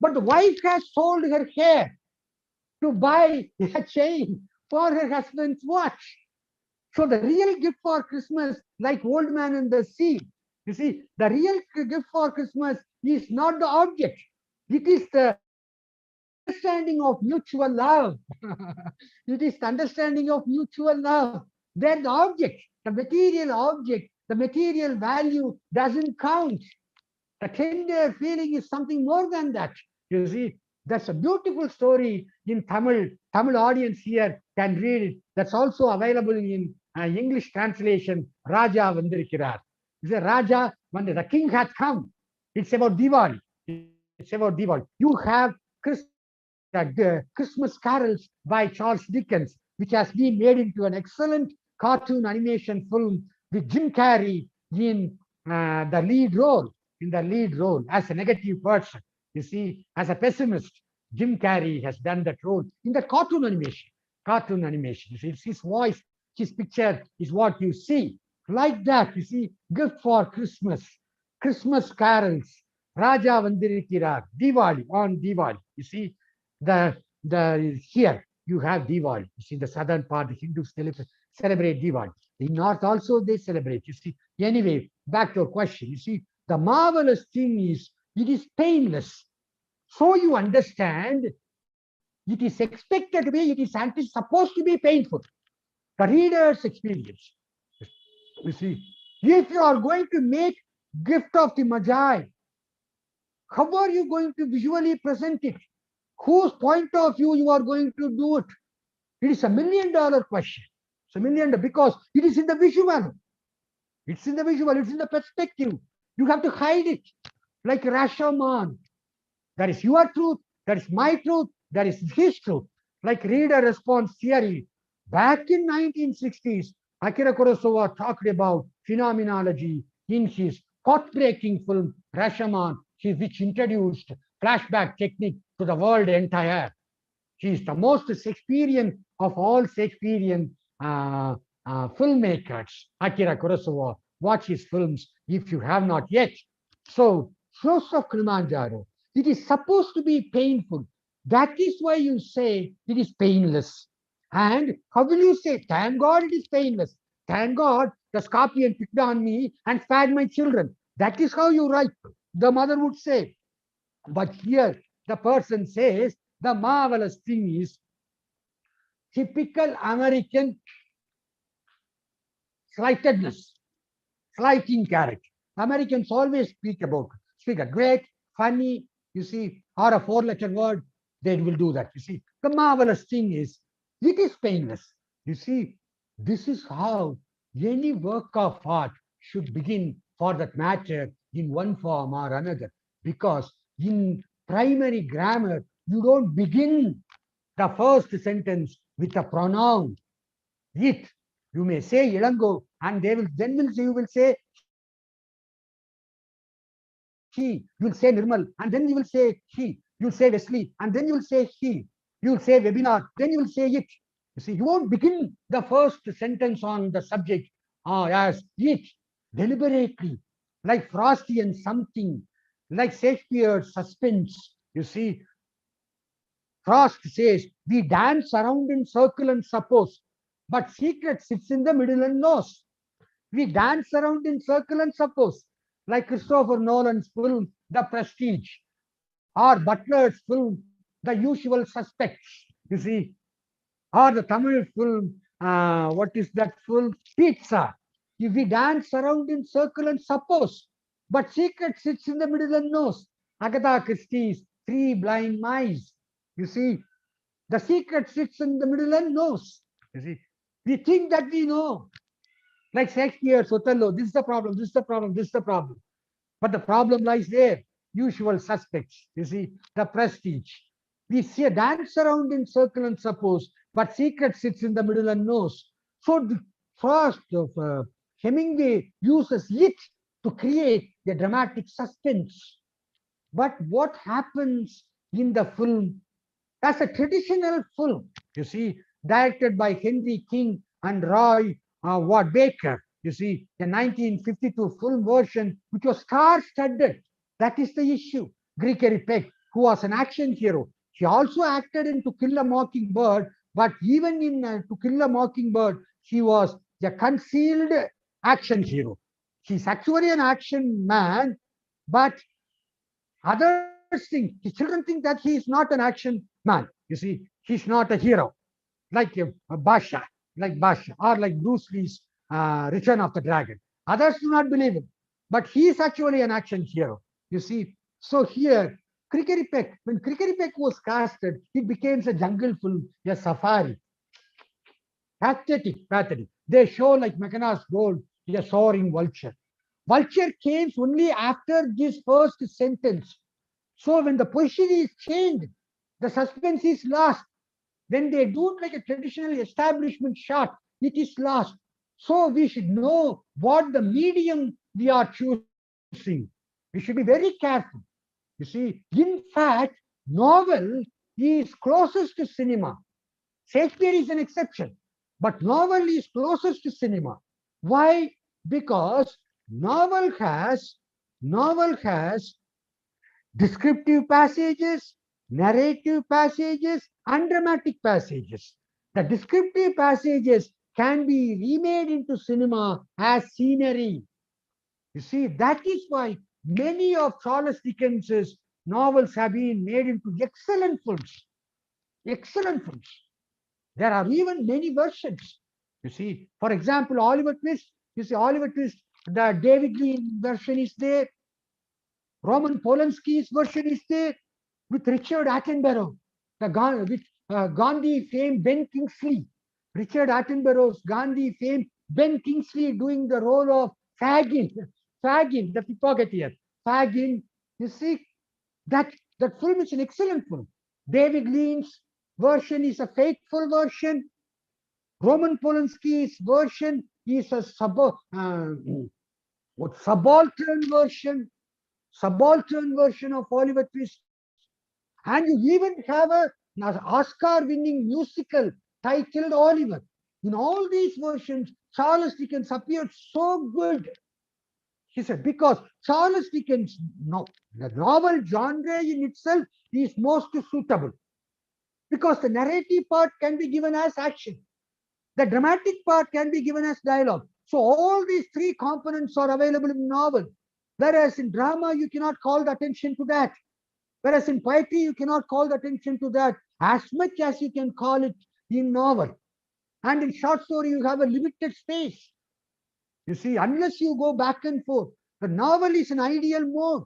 But the wife has sold her hair to buy a chain for her husband's watch. So the real gift for Christmas, like Old Man and the Sea, you see, the real gift for Christmas is not the object. It is the understanding of mutual love. It is the understanding of mutual love. Then the object, the material object, the material value doesn't count. The tender feeling is something more than that. You see, that's a beautiful story in Tamil. Tamil audience here can read it. That's also available in English translation. Raja Vandirikkirar. It's a Raja, when the king had come. It's about Diwali. It's about Diwali. You have Christmas carols by Charles Dickens, which has been made into an excellent cartoon animation film with Jim Carrey in the lead role. In the lead role as a negative person. You see, as a pessimist, Jim Carrey has done that role in the cartoon animation. Cartoon animation. You see, it's his voice, his picture is what you see. Like that, you see, gift for Christmas, Christmas carols, Raja Vandirikkirar, Diwali, on Diwali. You see, here you have Diwali. You see, the southern part, the Hindus celebrate Diwali. In north also they celebrate. You see, anyway, back to your question. You see, the marvelous thing is, it is painless. So you understand, it is expected to be, it is supposed to be painful. The reader's experience. You see, if you are going to make gift of the Magi, how are you going to visually present it? Whose point of view you are going to do it? It is $1 million question. It's $1 million because it is in the visual. It's in the visual, it's in the perspective. You have to hide it like Rashomon. That is your truth, that is my truth, that is his truth. Like reader response theory. Back in 1960s, Akira Kurosawa talked about phenomenology in his path-breaking film Rashomon, which introduced flashback technique to the world entire. He is the most Shakespearean of all Shakespearean filmmakers, Akira Kurosawa. Watch his films if you have not yet. So, Slows of Kilimanjaro, it is supposed to be painful. That is why you say it is painless. And how will you say, thank God it is painless? Thank God the scorpion picked on me and fed my children. That is how you write, the mother would say. But here, the person says, the marvelous thing is typical American slightedness, slighting character. Americans always speak a great, funny, you see, or a four-letter word, they will do that. You see, the marvelous thing is, it is painless. You see, this is how any work of art should begin, for that matter, in one form or another. Because in primary grammar, you don't begin the first sentence with a pronoun. It. You may say Ilango, and you will say he. You will say Nirmal, and then you will say he. You will say Wesley, and then you will say he. You will say webinar, then you will say it. You see, you won't begin the first sentence on the subject as it deliberately, like Frostian something, like Shakespeare's suspense. You see, Frost says, we dance around in circle and suppose, but secret sits in the middle and knows. We dance around in circle and suppose, like Christopher Nolan's film, The Prestige, or Butler's film, The Usual Suspects, you see, or the Tamil film, what is that film? Pizza. If we dance around in circle and suppose, but secret sits in the middle and knows. Agatha Christie's Three Blind Mice. You see, the secret sits in the middle and knows. You see, we think that we know. Like Shakespeare's Othello, this is the problem, this is the problem, this is the problem. But the problem lies there. Usual suspects, you see, the prestige. We see a dance around in circle and suppose, but secret sits in the middle and knows. So the first of Hemingway uses it to create a dramatic suspense. But what happens in the film? That's a traditional film, you see, directed by Henry King and Roy Ward Baker. You see, the 1952 film version, which was star-studded. That is the issue. Gregory Peck, who was an action hero, he also acted in To Kill a Mockingbird, but even in To Kill a Mockingbird, he was a concealed action hero. He's actually an action man, but others think, his children think that he is not an action man. You see, he's not a hero like Basha, or like Bruce Lee's Return of the Dragon. Others do not believe him, but he is actually an action hero. You see, so here, Gregory Peck, when Gregory Peck was casted, it became a jungle film, a safari. Pathetic. They show like Mackina's Gold, a soaring vulture. Vulture came only after this first sentence. So when the position is changed, the suspense is lost. When they do it like a traditional establishment shot, it is lost. So we should know what the medium we are choosing. We should be very careful. You see, in fact, novel is closest to cinema. Shakespeare is an exception, but novel is closest to cinema. Why? Because novel has descriptive passages, narrative passages, and dramatic passages. The descriptive passages can be remade into cinema as scenery. You see, that is why many of Charles Dickens's novels have been made into excellent films. Excellent films. There are even many versions. You see, for example, Oliver Twist. You see, Oliver Twist, the David Lean version is there. Roman Polanski's version is there with Richard Attenborough, with Gandhi fame Ben Kingsley. Richard Attenborough's Gandhi fame Ben Kingsley doing the role of Fagin, the pickpocketer. Fagin, you see, that film is an excellent film. David Lean's version is a faithful version. Roman Polanski's version is a subaltern version of Oliver Twist. And you even have an Oscar-winning musical titled Oliver. In all these versions, Charles Dickens appeared so good. He said, because Charles Dickens, the novel genre in itself is most suitable. Because the narrative part can be given as action. The dramatic part can be given as dialogue. So all these three components are available in novel. Whereas in drama, you cannot call the attention to that. Whereas in poetry, you cannot call the attention to that as much as you can call it in novel. And in short story, you have a limited space. You see, unless you go back and forth, the novel is an ideal mode.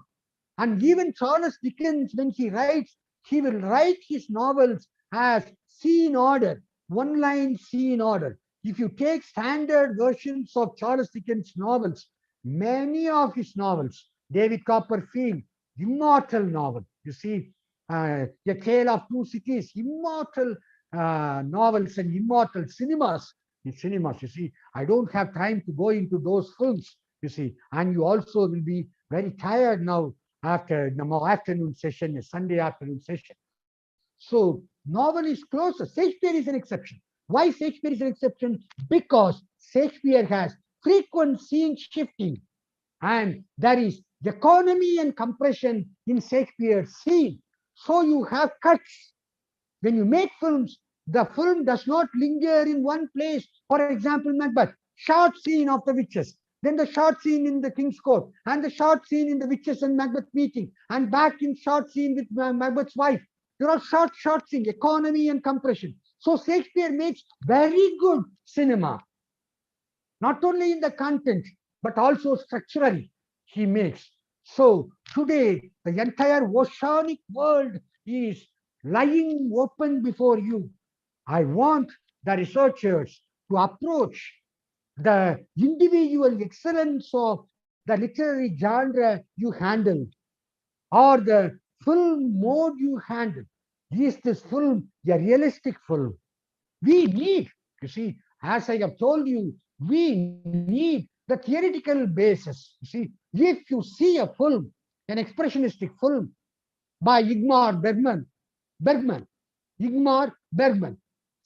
And even Charles Dickens, when he writes, he will write his novels as scene order, one line scene order. If you take standard versions of Charles Dickens' novels, many of his novels, David Copperfield, immortal novel. You see, A Tale of Two Cities, immortal novels and immortal cinemas. In cinemas, you see, I don't have time to go into those films, you see, and you also will be very tired now after the afternoon session, a Sunday afternoon session. So novel is closer. Shakespeare is an exception. Why Shakespeare is an exception? Because Shakespeare has frequent scene shifting, and there is economy and compression in Shakespeare's scene. So you have cuts. When you make films, the film does not linger in one place. For example, Macbeth, short scene of the witches, then the short scene in the King's Court, and the short scene in the witches and Macbeth meeting, and back in short scene with Macbeth's wife. There are short scene, economy and compression. So Shakespeare makes very good cinema, not only in the content, but also structurally he makes. So today, the entire oceanic world is lying open before you. I want the researchers to approach the individual excellence of the literary genre you handle or the film mode you handle. Is this film a realistic film? We need, you see, as I have told you, we need the theoretical basis. You see, if you see a film, an expressionistic film by Bergman, Igmar Bergman,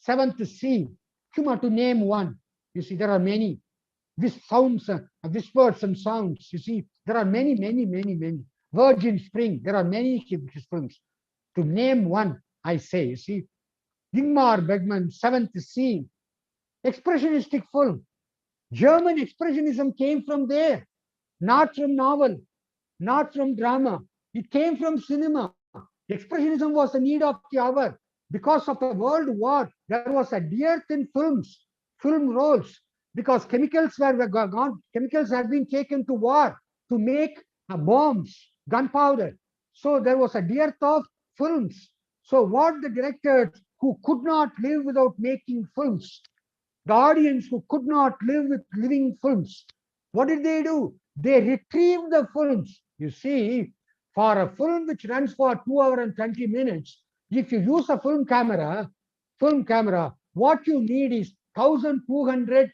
Seventh Scene, to name one. You see, there are many whispers and sounds. You see, there are many. Virgin Spring, there are many his films. To name one, I say, you see, Ingmar Bergman, Seventh Scene, expressionistic film. German expressionism came from there, not from novel, not from drama. It came from cinema. Expressionism was the need of the hour. Because of the World War, there was a dearth in films, film roles, because chemicals were gone, chemicals had been taken to war to make bombs, gunpowder. So there was a dearth of films. So what the directors who could not live without making films, the audience who could not live with living films, what did they do? They retrieved the films. You see, for a film which runs for 2 hours and 20 minutes, if you use a film camera, what you need is 1,200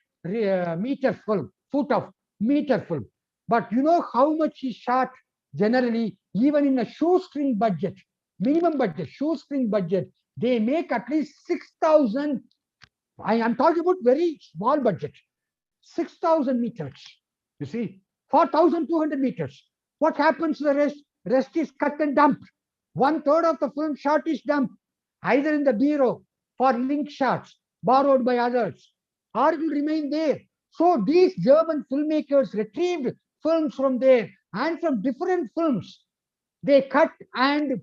meter film, foot of meter film. But you know how much is shot generally, even in a shoestring budget, minimum budget, shoestring budget, they make at least 6,000. I am talking about very small budget, 6,000 meters. You see, 4,200 meters. What happens to the rest? Rest is cut and dumped. 1/3 of the film shot is dumped, either in the bureau for link shots borrowed by others, or it will remain there. So these German filmmakers retrieved films from there and from different films. They cut and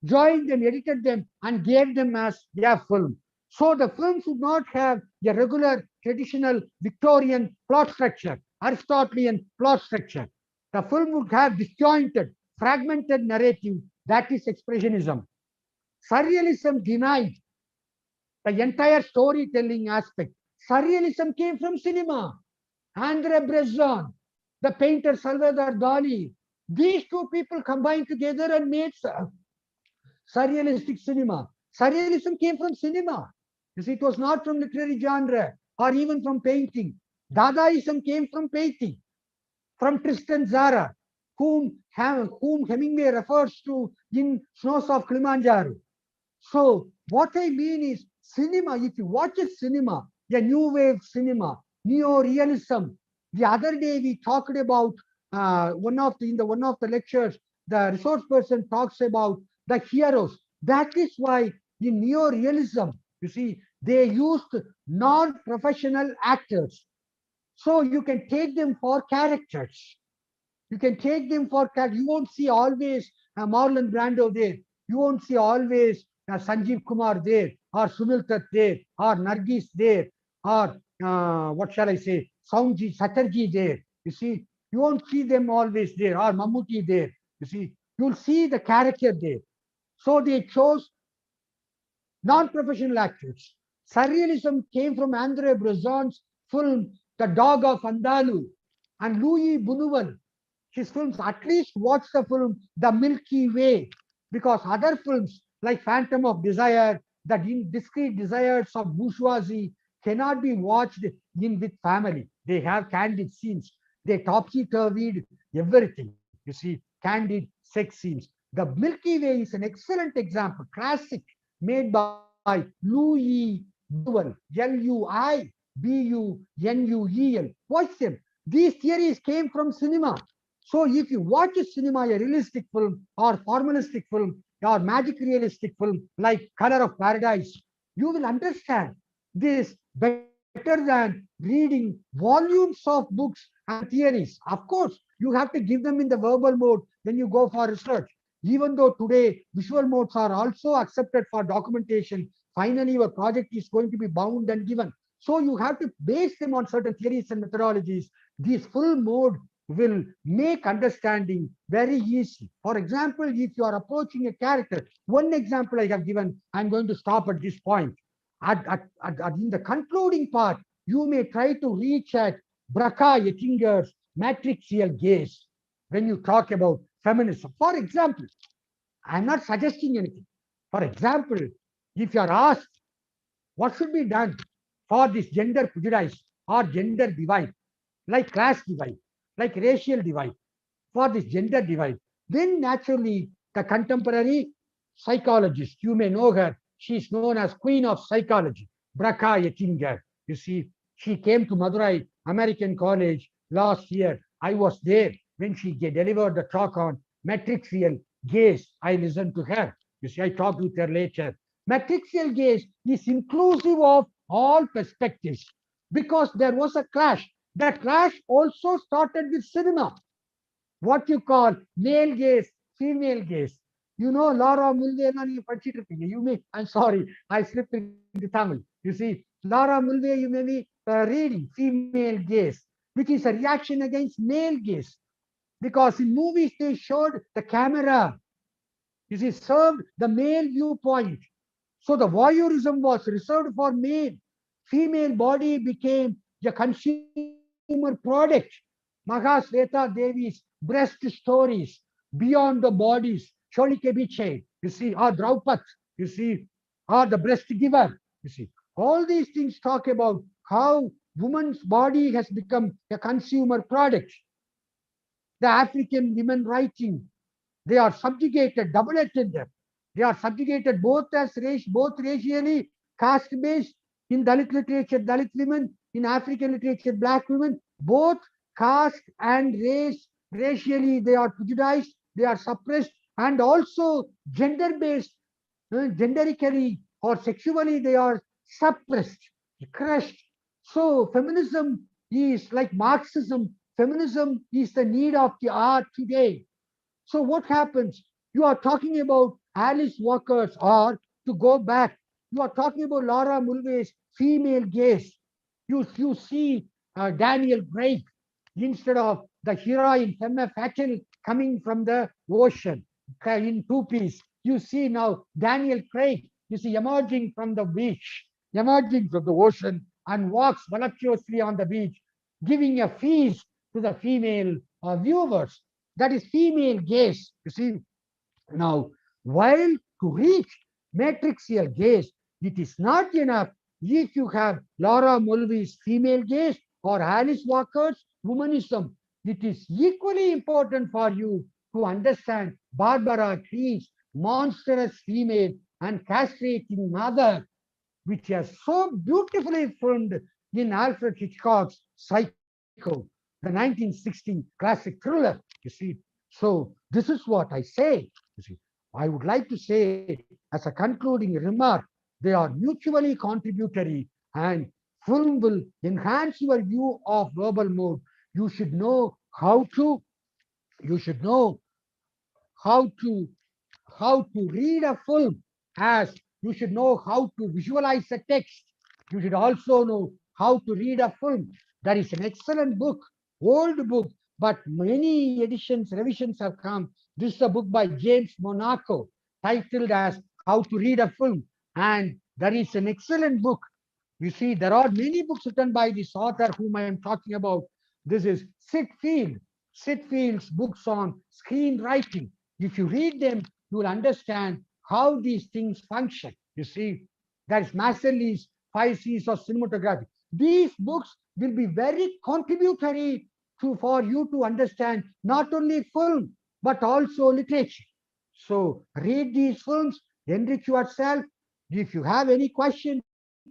joined and edited them and gave them as a film. So the film should not have a regular, traditional Victorian plot structure, Aristotelian plot structure. The film would have disjointed, fragmented narrative. That is expressionism. Surrealism denied the entire storytelling aspect. Surrealism came from cinema. André Breton, the painter Salvador Dali. These two people combined together and made surrealistic cinema. Surrealism came from cinema. You see, it was not from literary genre or even from painting. Dadaism came from painting, from Tristan Tzara, whom Hemingway refers to in Snows of Kilimanjaro. So what I mean is cinema, if you watch a cinema, a new wave cinema, neo-realism. The other day we talked about one of the lectures, the resource person talks about the heroes. That is why in neo-realism, you see, they used non-professional actors. So you can take them for characters. You can take them for characters. You won't see always Marlon Brando there. You won't see always Sanjeev Kumar there, or Sunil Dutt there, or Nargis there, or what shall I say, Soundji Chatterjee there. You see, you won't see them always there, or Mammootty there. You see, you'll see the character there. So they chose non-professional actors. Surrealism came from André Breton's film The Dog of Andalou, and Louis Buñuel. His films, at least watch the film The Milky Way, because other films like Phantom of Desire, the discrete desires of bourgeoisie cannot be watched in with family. They have candid scenes. They topsy-turvied everything. You see, candid sex scenes. The Milky Way is an excellent example, classic, made by Louis Buñuel, Luibuñuel. Watch them. These theories came from cinema. So if you watch a cinema, a realistic film or formalistic film or magic realistic film like Color of Paradise, you will understand this better than reading volumes of books and theories. Of course, you have to give them in the verbal mode when you go for research. Even though today visual modes are also accepted for documentation, finally your project is going to be bound and given. So you have to base them on certain theories and methodologies. This full mode will make understanding very easy. For example, if you are approaching a character, one example I have given, I'm going to stop at this point. In the concluding part, you may try to reach at Bracha-Yettinger's matricial gaze when you talk about feminism. For example, I'm not suggesting anything. For example, if you are asked what should be done for this gender prejudice or gender divide, like class divide, like racial divide, for this gender divide, then naturally the contemporary psychologist, you may know her, she's known as Queen of Psychology, Bracha-Yettinger. You see, she came to Madurai American College last year. I was there when she delivered the talk on matricial gaze. I listened to her. You see, I talked with her later. Matricial gaze is inclusive of all perspectives because there was a clash. That clash also started with cinema. What you call male gaze, female gaze. You know, Laura Mulvey, you may, I'm sorry, I slipped into Tamil. You see, Laura Mulvey, you may be reading female gaze, which is a reaction against male gaze. Because in movies, they showed the camera, you see, served the male viewpoint. So the voyeurism was reserved for male. Female body became a consumer product. Mahasweta Devi's breast stories, Beyond the Bodies, Cholike Biche, you see, or Draupat, you see, or the breast giver, you see. All these things talk about how woman's body has become a consumer product. The African women writing, they are subjugated, double-edged. They are subjugated both as racially, caste-based, in Dalit literature, Dalit women, in African literature, black women, both caste and race, racially they are prejudiced, they are suppressed, and also gender-based, genderically or sexually they are suppressed, crushed. So feminism is like Marxism. Feminism is the need of the hour today. So what happens? You are talking about Alice Walker's, or to go back, you are talking about Laura Mulvey's female gaze. You see Daniel Craig instead of the heroine Femme Fatale coming from the ocean in two-piece. You see now Daniel Craig, you see, emerging from the beach, emerging from the ocean, and walks voluptuously on the beach, giving a feast to the female viewers. That is female gaze, you see. Now, while to reach matricial gaze, it is not enough if you have Laura Mulvey's female gaze or Alice Walker's womanism. It is equally important for you to understand Barbara Creed's monstrous female and castrating mother, which is so beautifully filmed in Alfred Hitchcock's Psycho, the 1960 classic thriller, you see. So this is what I say, you see. I would like to say as a concluding remark, they are mutually contributory and film will enhance your view of verbal mode. You should know how to read a film, as you should know how to visualize a text. You should also know how to read a film. That is an excellent book, old book, but many editions, revisions have come. This is a book by James Monaco titled as How to Read a Film. And that is an excellent book. You see, there are many books written by this author whom I am talking about. This is Sid Field. Sid Field's books on screenwriting. If you read them, you will understand how these things function. You see, that is Maselli's 5 C's of cinematography. These books will be very contributory for you to understand not only film, but also literature. So read these films, enrich yourself. If you have any question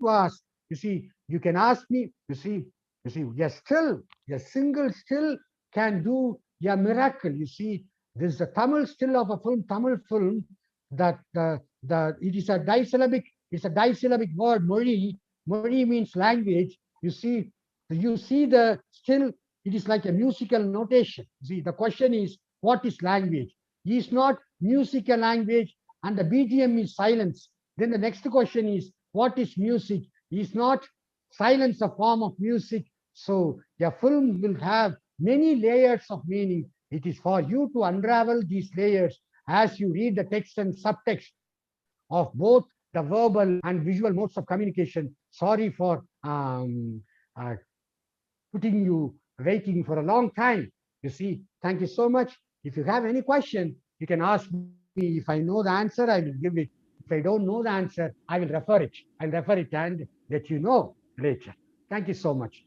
to ask, you see, you can ask me. You see, a single still can do a miracle. You see, this is a Tamil still of a film, Tamil film, that it is a disyllabic, it's a disyllabic word, mori. Mori means language. You see the still, it is like a musical notation. See, the question is, what is language? Is not music a language? And the BGM is silence. Then the next question is, what is music? Is not silence a form of music? So a film will have many layers of meaning. It is for you to unravel these layers as you read the text and subtext of both the verbal and visual modes of communication. Sorry for putting you waiting for a long time. You see, thank you so much. If you have any question, you can ask me. If I know the answer, I will give it. If I don't know the answer, I will refer it. I'll refer it and let you know later. Thank you so much.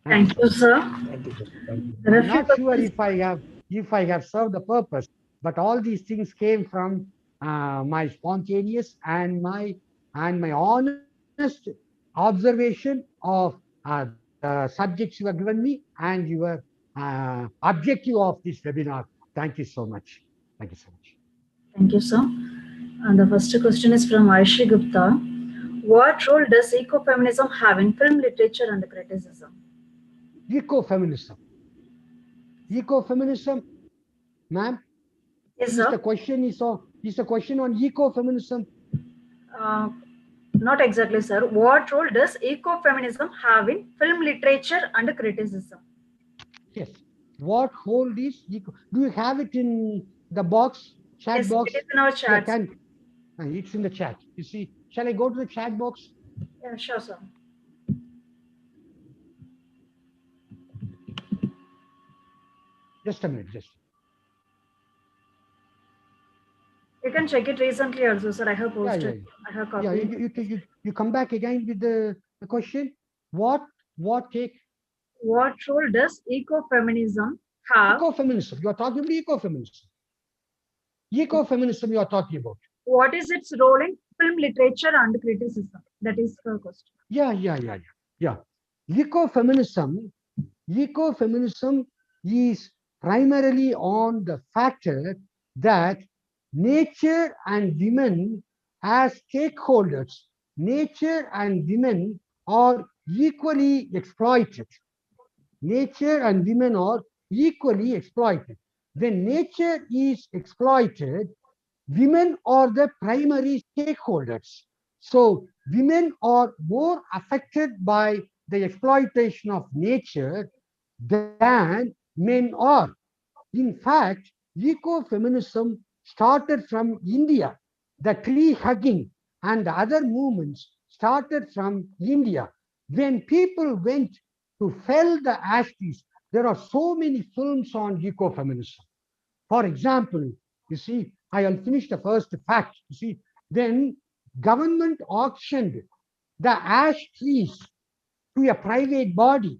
Thank you, sir. Thank you, sir. Thank you. There are I'm few not sure questions. if I have served the purpose, but all these things came from my spontaneous and my honest observation of the subjects you have given me and your objective of this webinar. Thank you so much. Thank you so much. Thank you, sir. And the first question is from Aishi Gupta. What role does ecofeminism have in film literature and criticism? Ecofeminism. Ecofeminism, ma'am. Yes, Is sir. the question on ecofeminism? Not exactly, sir. What role does ecofeminism have in film literature and criticism? Yes. What hold is eco? Do you have it in the box, chat Yes, box? it is in our Yeah, chat. it's in the chat. You see, shall I go to the chat box? Yeah, sure, sir. Just a minute, just. You can check it recently also, sir. I have Yeah, posted. yeah, I have yeah. copied. You come back again with the question. What take What role does ecofeminism have? ecofeminism? You are talking about ecofeminism. Ecofeminism you are talking about. What is its role in film literature and criticism? That is her question. Yeah. Ecofeminism is primarily on the factor that nature and women as stakeholders, nature and women are equally exploited. Nature and women are equally exploited. When nature is exploited, women are the primary stakeholders. So women are more affected by the exploitation of nature than men are. In fact, ecofeminism started from India. The tree hugging and the other movements started from India. When people went to fell the ash trees, there are so many films on ecofeminism. For example, you see, I'll finish the first fact. You see, then government auctioned the ash trees to a private body.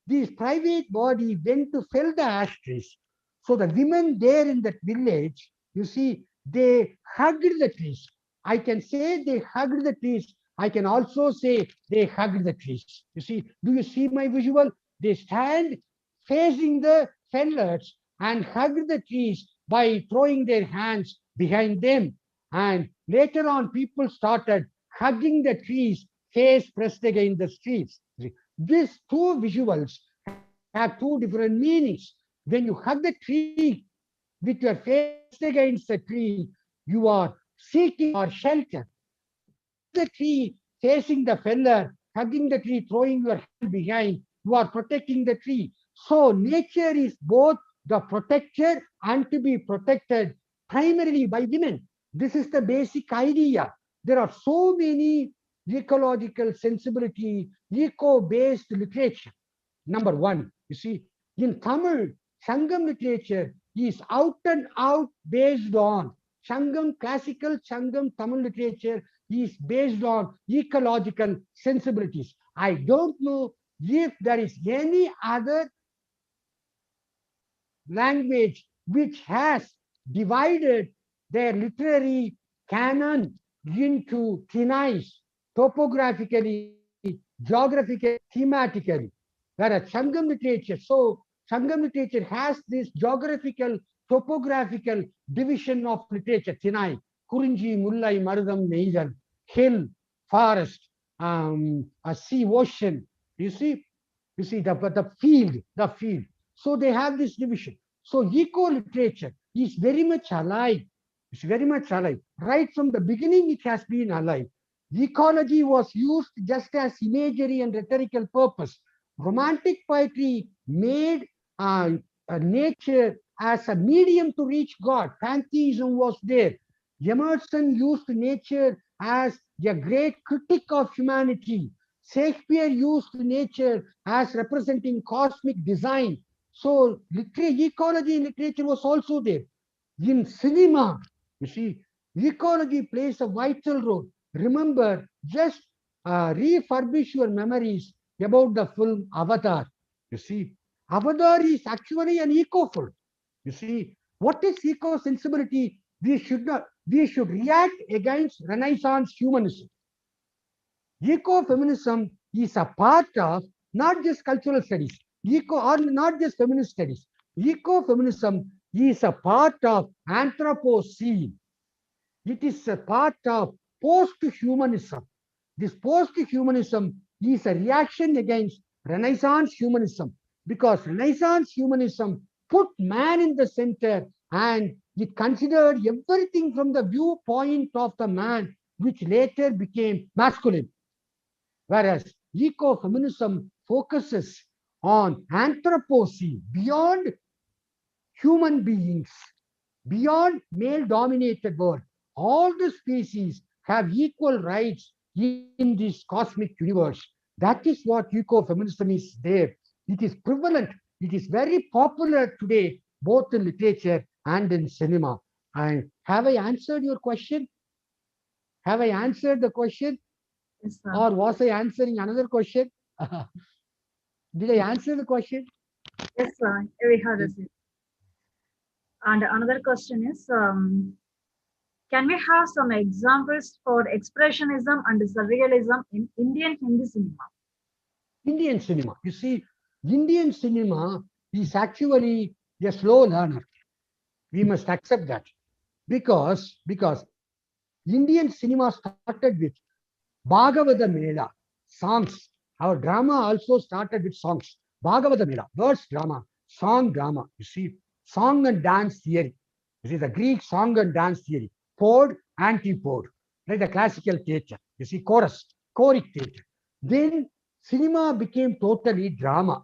This private body went to fell the ash trees. So the women there in that village, you see, they hugged the trees. I can say they hugged the trees. I can also say they hugged the trees. You see, do you see my visual? They stand facing the fellers and hug the trees by throwing their hands behind them. And later on, people started hugging the trees, face pressed against the trees. These two visuals have two different meanings. When you hug the tree with your face against the tree, you are seeking for shelter. The tree facing the feller, hugging the tree, throwing your hand behind, you are protecting the tree. So nature is both the protector and to be protected primarily by women. This is the basic idea. There are so many ecological sensibility, eco-based literature. Number one, you see, in Tamil, Sangam literature is out and out based on Sangam, classical Sangam Tamil literature is based on ecological sensibilities. I don't know if there is any other language which has divided their literary canon into thenies, topographically, geographically, thematically. Whereas Sangam literature, so Sangam literature has this geographical, topographical division of literature, Thinai, Kurinji, Mullai, Marudam, Neizan, hill, forest, a sea, ocean. You see the field. So they have this division. So eco literature is very much alive. It's very much alive. Right from the beginning, it has been alive. Ecology was used just as imagery and rhetorical purpose. romantic poetry made nature as a medium to reach God. Pantheism was there. Emerson used nature as a great critic of humanity. Shakespeare used nature as representing cosmic design. So ecology in literature was also there. In cinema, you see, ecology plays a vital role. Remember, just refurbish your memories about the film Avatar. You see, Avatar is actually an eco-film. You see, what is eco-sensibility? We should react against Renaissance humanism. Ecofeminism is a part of not just cultural studies, or not just feminist studies. Ecofeminism is a part of Anthropocene. It is a part of post-humanism. This post-humanism is a reaction against Renaissance humanism, because Renaissance humanism put man in the center and it considered everything from the viewpoint of the man, which later became masculine. Whereas ecofeminism focuses on Anthropocene, beyond human beings, beyond male-dominated world. All the species have equal rights in this cosmic universe. That is what ecofeminism is there. It is prevalent. It is very popular today, both in literature and in cinema. And have I answered your question? Have I answered the question? Yes, sir. Or was I answering another question? Did I answer the question? Yes, sir. We have received. And another question is, can we have some examples for expressionism and surrealism in Indian Hindi cinema? Indian cinema. You see, Indian cinema is actually a slow learner. We must accept that. Because Indian cinema started with Bhagavata Mela, songs. Our drama also started with songs. Bhagavata Mela, verse drama, song drama. You see, song and dance theory. You see, the Greek song and dance theory. Pod, antipode, like the classical theatre. You see, chorus, choric theatre. Then cinema became totally drama.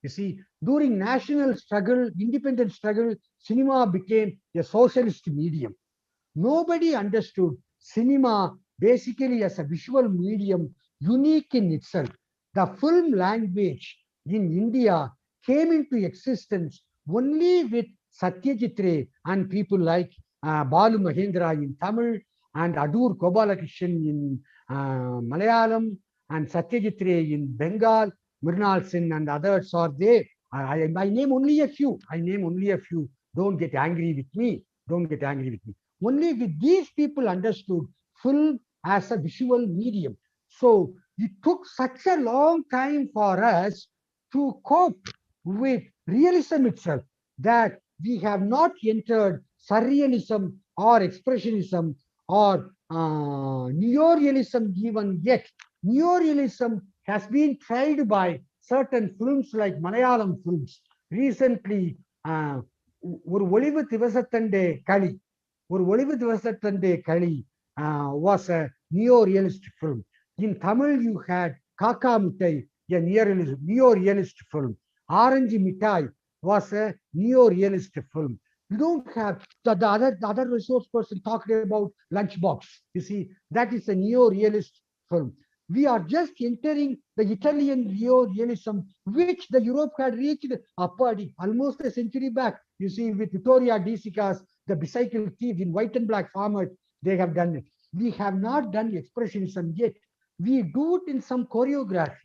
You see, during national struggle, independent struggle, cinema became a socialist medium. Nobody understood cinema basically as a visual medium unique in itself. The film language in India came into existence only with Satyajit Ray and people like Balu Mahendra in Tamil and Adur Gopalakrishnan in Malayalam and Satyajit Ray in Bengal, Mrinal Sen and others are there. I name only a few. I name only a few. Don't get angry with me. Don't get angry with me. Only with these people understood film as a visual medium. So it took such a long time for us to cope with realism itself that we have not entered surrealism or expressionism or neorealism even yet. Neorealism has been tried by certain films like Malayalam films. Recently, ஒரு ஒளிவு திவசத்தண்டே களி was a neo-realist film. In Tamil, you had Kaka Muttai, a neo-realist film. Orange Mittai was a neo-realist film. You don't have the other resource person talking about Lunchbox. You see, that is a neo-realist film. We are just entering the Italian neo-realism, which the Europe had reached almost a century back. You see, with Vittorio De Sica's The Bicycle Thief in white and black format, they have done it. We have not done expressionism yet. We do it in some choreography.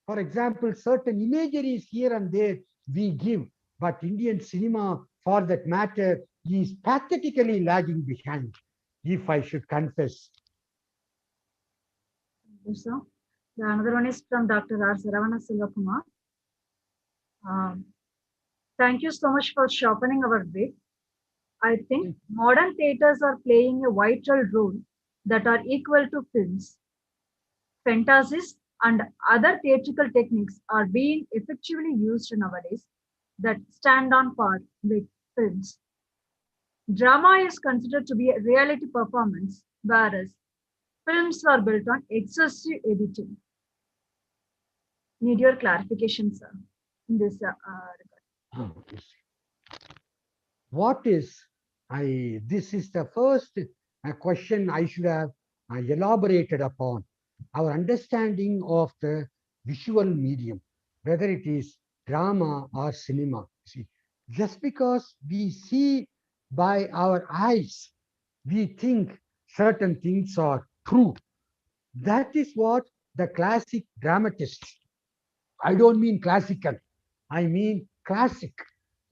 For example, certain imageries here and there we give, but Indian cinema, for that matter, is pathetically lagging behind, if I should confess. So, the another one is from Dr. R. Saravana Silvakumar. Thank you so much for sharpening our wit. I think modern theaters are playing a vital role that are equal to films. Fantasies and other theatrical techniques are being effectively used nowadays that stand on par with films. Drama is considered to be a reality performance, whereas films are built on excessive editing. Need your clarification, sir, in this regard. You see. What is, this is the first question I should have elaborated upon. Our understanding of the visual medium, whether it is drama or cinema. See, just because we see by our eyes, we think certain things are true. That is what the classic dramatists, I don't mean classical, I mean classic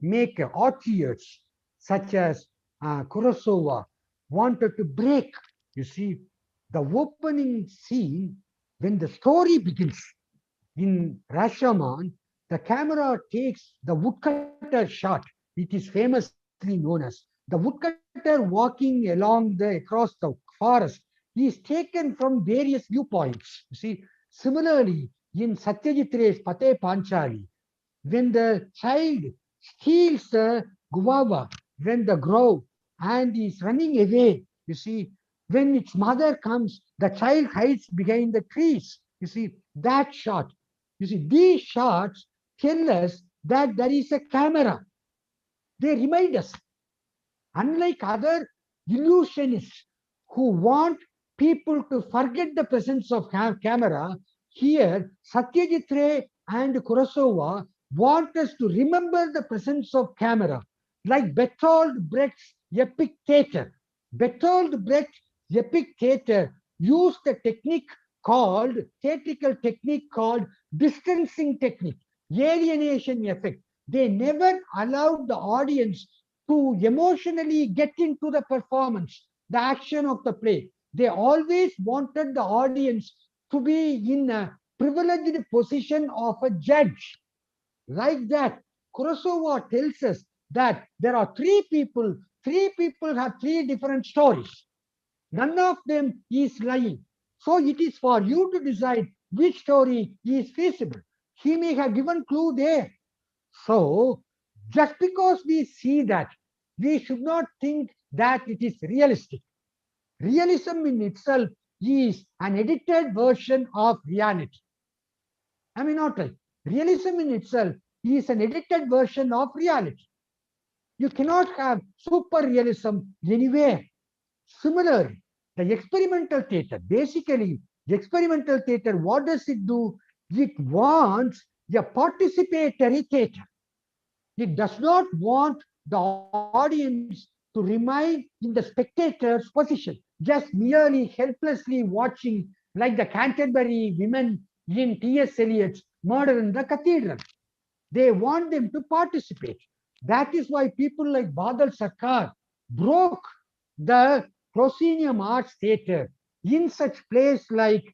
maker, authors such as Kurosawa wanted to break. You see, the opening scene, when the story begins in Rashomon, the camera takes the woodcutter shot. It is famously known as the woodcutter walking along across the forest. He is taken from various viewpoints. You see, similarly, in Satyajit Ray's Pate Panchali, when the child steals the guava, when the grove and is running away, you see, when its mother comes, the child hides behind the trees. You see, that shot. You see, these shots tell us that there is a camera. They remind us, unlike other illusionists who want people to forget the presence of camera, here Satyajit Ray and Kurosawa want us to remember the presence of camera, like Bertolt Brecht's epic theater. Bertolt Brecht's epic theater used a technique called, theatrical technique called distancing technique, alienation effect. They never allowed the audience to emotionally get into the performance, the action of the play. They always wanted the audience to be in a privileged position of a judge. Like that, Kurosawa tells us that there are three people have three different stories. None of them is lying. So it is for you to decide which story is feasible. He may have given clue there. So just because we see that, we should not think that it is realistic. Realism in itself is an edited version of reality. I mean, not right. Realism in itself is an edited version of reality. You cannot have super realism anywhere. Similarly, the experimental theater, basically, the experimental theater, what does it do? It wants a participatory theater. It does not want the audience to remain in the spectator's position, just merely helplessly watching, like the Canterbury women in T.S. Eliot's Murder in the Cathedral. They want them to participate. That is why people like Badal Sarkar broke the proscenium arts theater in such place like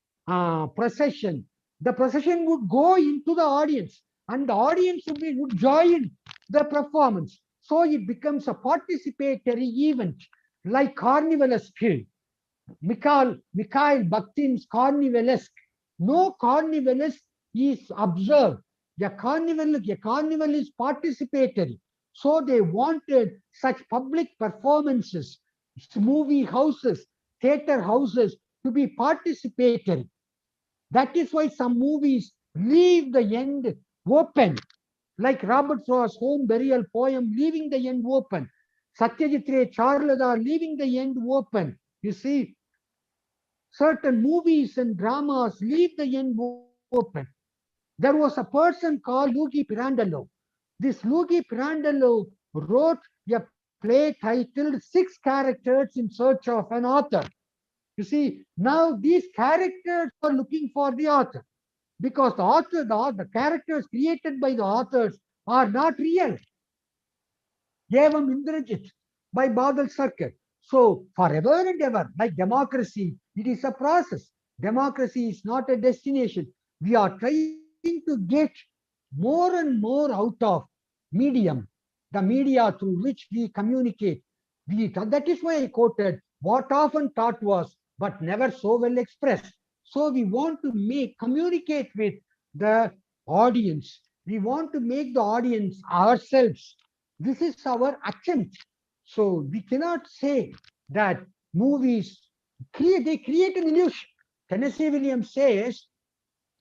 procession. The procession would go into the audience and the audience would join the performance. So it becomes a participatory event like Carnivalesque. Mikhail Bakhtin's Carnivalesque. No Carnivalesque is observed. A carnival is participatory. So they wanted such public performances, movie houses, theater houses to be participatory. That is why some movies leave the end open, like Robert Frost's Home Burial poem, leaving the end open. Satyajit Ray, Charladar, leaving the end open. You see, certain movies and dramas leave the end open. There was a person called Luigi Pirandello. This Luigi Pirandello wrote a play titled Six Characters in Search of an Author. You see, now these characters are looking for the author because the characters created by the authors are not real. Evam Indrajit by Badal Sarkar. So forever and ever, like democracy, it is a process. Democracy is not a destination. We are trying to get more and more out of medium, the media through which we communicate. That is why I quoted, what often taught was, but never so well expressed. So we want to communicate with the audience. We want to make the audience ourselves. This is our attempt. So we cannot say that movies create an illusion. Tennessee Williams says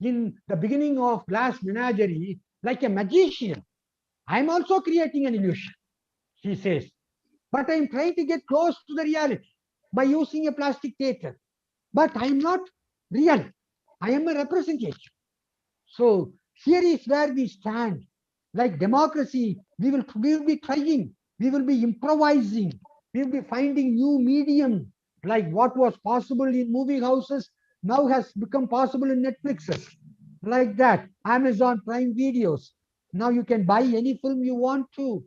in the beginning of Glass Menagerie like a magician. I'm also creating an illusion, he says. But I'm trying to get close to the reality by using a plastic theater. But I'm not real. I am a representation. So here is where we stand. Like democracy, we will be trying, we will be improvising, we will be finding new medium, like what was possible in movie houses now has become possible in Netflixes. Like that, Amazon Prime Videos. Now you can buy any film you want to.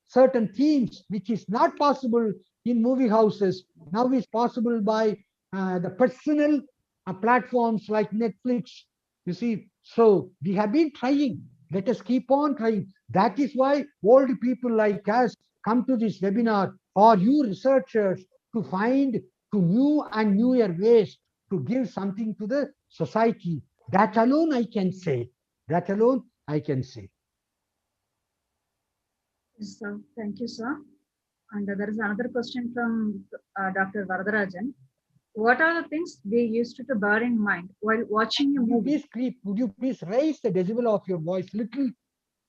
Certain themes, which is not possible in movie houses, now is possible by the personal platforms like Netflix. You see, so we have been trying. Let us keep on trying. That is why old people like us come to this webinar, or you researchers, to find to new and newer ways to give something to the society. That alone I can say. That alone I can say. Yes, sir. Thank you, sir. And there is another question from Dr. Varadarajan. What are the things we used to bear in mind while watching a movie? Would you please raise the decibel of your voice little?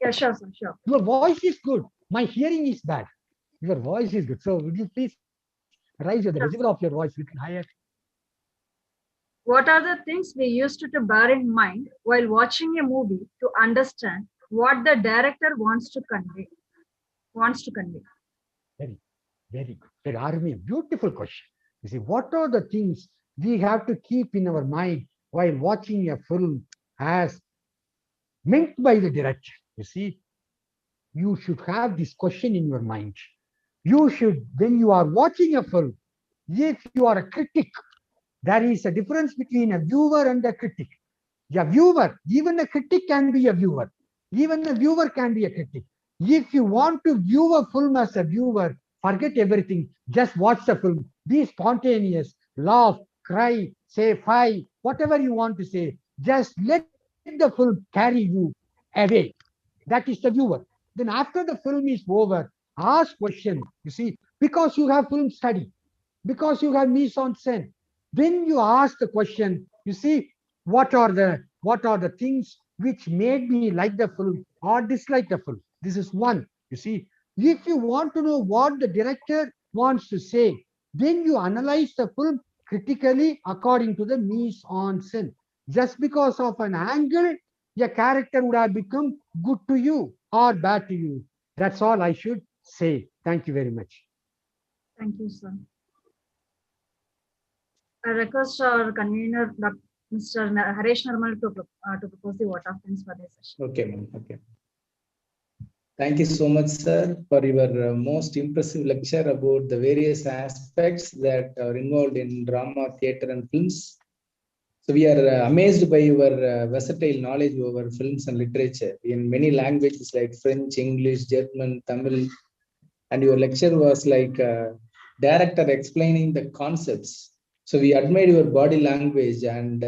Yeah, sure, sir, sure. Your voice is good. My hearing is bad. Your voice is good. So would you please raise the decibel of your voice little higher? What are the things we used to bear in mind while watching a movie to understand what the director wants to convey? Very, very good. Very Army, beautiful question. You see, what are the things we have to keep in our mind while watching a film as meant by the director? You see, you should have this question in your mind. You should, when you are watching a film, if you are a critic, there is a difference between a viewer and a critic. A viewer, even a critic can be a viewer. Even a viewer can be a critic. If you want to view a film as a viewer, forget everything. Just watch the film. Be spontaneous. Laugh, cry, say fi, whatever you want to say. Just let the film carry you away. That is the viewer. Then after the film is over, ask question. You see, because you have film study, because you have mise en scène. When you ask the question, you see, what are the things which made me like the film or dislike the film? This is one. You see, if you want to know what the director wants to say, then you analyze the film critically according to the mise en scène. Just because of an angle, a character would have become good to you or bad to you. That's all I should say. Thank you very much. Thank you, sir. I request our convener, Mr. Haresh Nirmal, to propose the vote of thanks for this session. Okay, ma'am. Okay. Thank you so much, sir, for your most impressive lecture about the various aspects that are involved in drama, theatre, and films. So we are amazed by your versatile knowledge over films and literature in many languages like French, English, German, Tamil, and your lecture was like a director explaining the concepts. So we admire your body language, and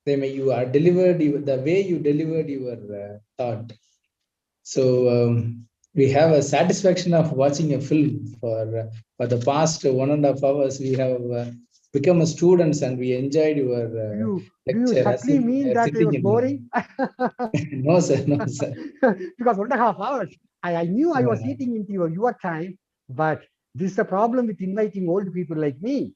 you are delivered the way you delivered your thought. So we have a satisfaction of watching a film for the past 1.5 hours. We have become a students and we enjoyed your lecture. Do you certainly mean that it was boring? No, sir. No, sir. Because 1.5 hours. I knew I was eating into your time, but this is the problem with inviting old people like me.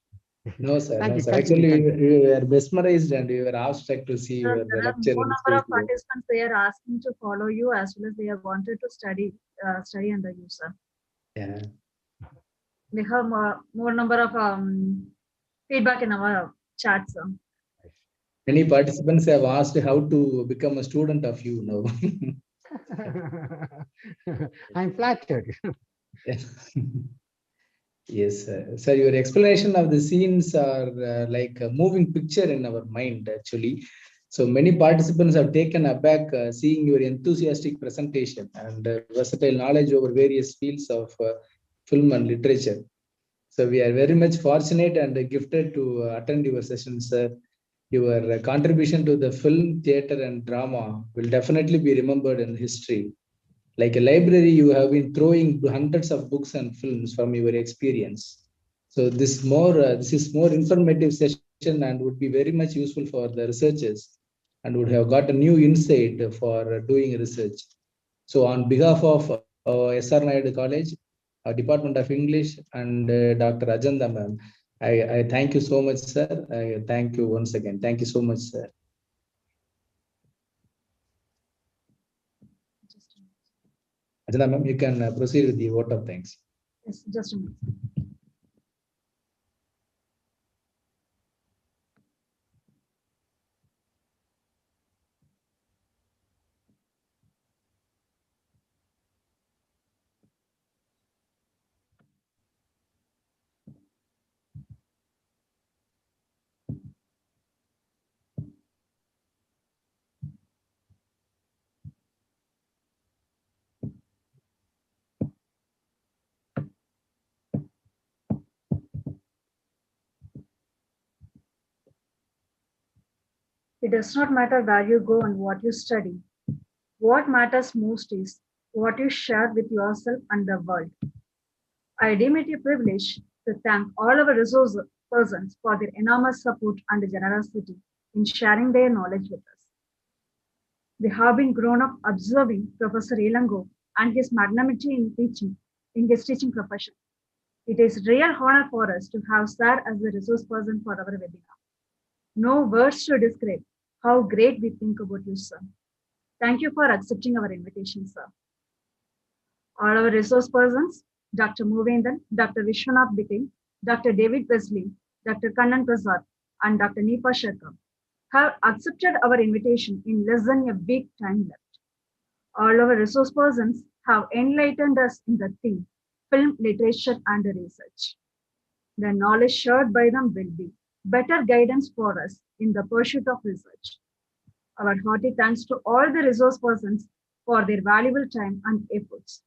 No, sir. No, sir. Actually, we were mesmerized and we were awestruck to see your lecture. There are more number of participants. They are asking to follow you as well as they have wanted to study under you, sir. Yeah. We have more number of feedback in our chat, sir. Many participants have asked how to become a student of you now. I'm flattered. Yes, sir. So your explanation of the scenes are like a moving picture in our mind, actually. So many participants have taken aback seeing your enthusiastic presentation and versatile knowledge over various fields of film and literature. So we are very much fortunate and gifted to attend your session, sir. Your contribution to the film, theatre, and drama will definitely be remembered in history. Like a library, you have been throwing hundreds of books and films from your experience. So this is more informative session and would be very much useful for the researchers and would have got a new insight for doing research. So on behalf of SR Naidu College, Department of English, and Dr. Ajanta ma'am, I thank you so much, sir. I thank you once again. Thank you so much, sir. Ajanta ma'am, you can proceed with the vote of thanks. Yes, just a minute. It does not matter where you go and what you study. What matters most is what you share with yourself and the world. I deem it a privilege to thank all our resource persons for their enormous support and generosity in sharing their knowledge with us. We have been grown up observing Professor Ilango and his magnanimity in his teaching profession. It is real honor for us to have Sir as the resource person for our webinar. No words to describe how great we think about you, sir. Thank you for accepting our invitation, sir. All our resource persons, Dr. Movendan, Dr. Vishwanath Bitin, Dr. David Wesley, Dr. Kannan Prasad, and Dr. Nipa Sharkar, have accepted our invitation in less than a week time left. All our resource persons have enlightened us in the theme, film, literature, and research. The knowledge shared by them will be better guidance for us in the pursuit of research. Our hearty thanks to all the resource persons for their valuable time and efforts.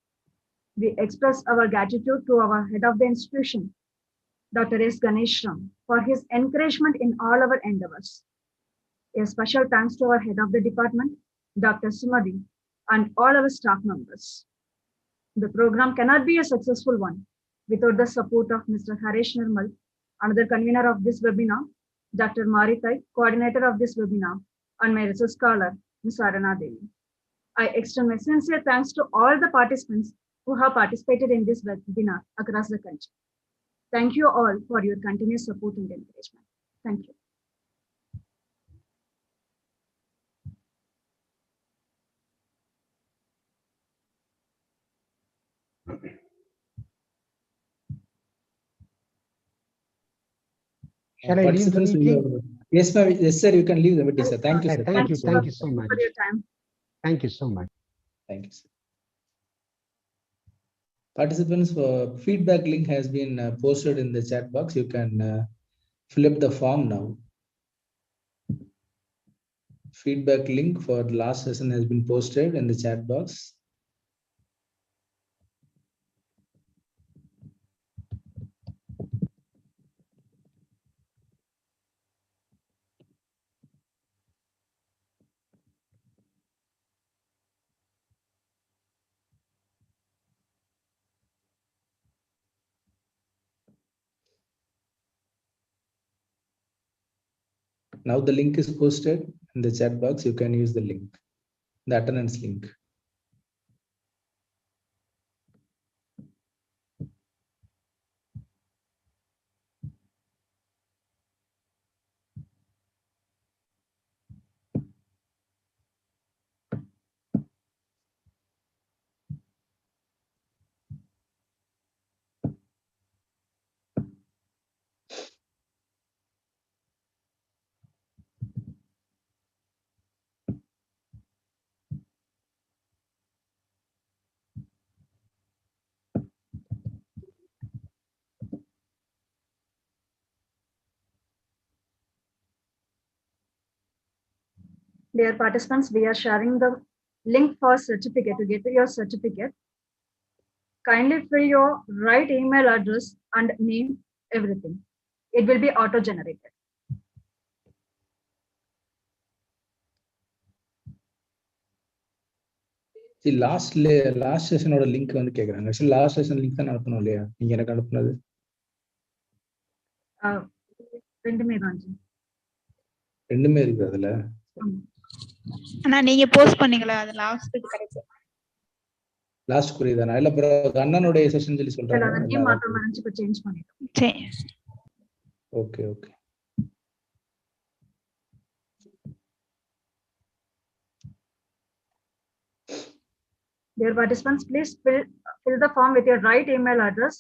We express our gratitude to our head of the institution, Dr. S. Ganeshram, for his encouragement in all our endeavors. A special thanks to our head of the department, Dr. Sumadi, and all our staff members. The program cannot be a successful one without the support of Mr. Harish Nirmal, another convener of this webinar, Dr. Maritai, coordinator of this webinar, and my research scholar, Ms. Arana Devi. I extend my sincere thanks to all the participants who have participated in this webinar across the country. Thank you all for your continuous support and encouragement. Thank you. Shall I leave the meeting? Yes, ma'am. Yes, sir. You can leave the meeting, sir. Thank you, sir. Thank you so much for your time. Thank you so much. Thank you, sir. Participants, feedback link has been posted in the chat box. You can fill up the form now. Feedback link for the last session has been posted in the chat box. Now the link is posted in the chat box. You can use the link, the attendance link. Dear participants, we are sharing the link for certificate to get your certificate. Kindly fill your right email address and name, everything. It will be auto-generated. See, last session oda link வந்து கேக்குறாங்க. Actually last session link தான் அனுப்பணும் இல்லையா? நீங்க எனக்கு அனுப்புனது. ரெண்டுமே தான் G. ரெண்டுமே இருக்கு அதுல. ஆமா. ஆனா நீங்க போஸ்ட் பண்ணீங்களா அது லாஸ்ட்டுக்கு கரெக்ட். லாஸ்ட் குறிதானா? இல்ல ப்ரோ அண்ணனுடைய செஷன் சொல்லி இல்ல சொல்றாங்க. அந்த நேம் மாத்திரம் இருந்துச்சு, இப்ப சேஞ்ச் பண்ணிட்டோம். சரி. Okay okay. Dear participants, please fill the form with your right email address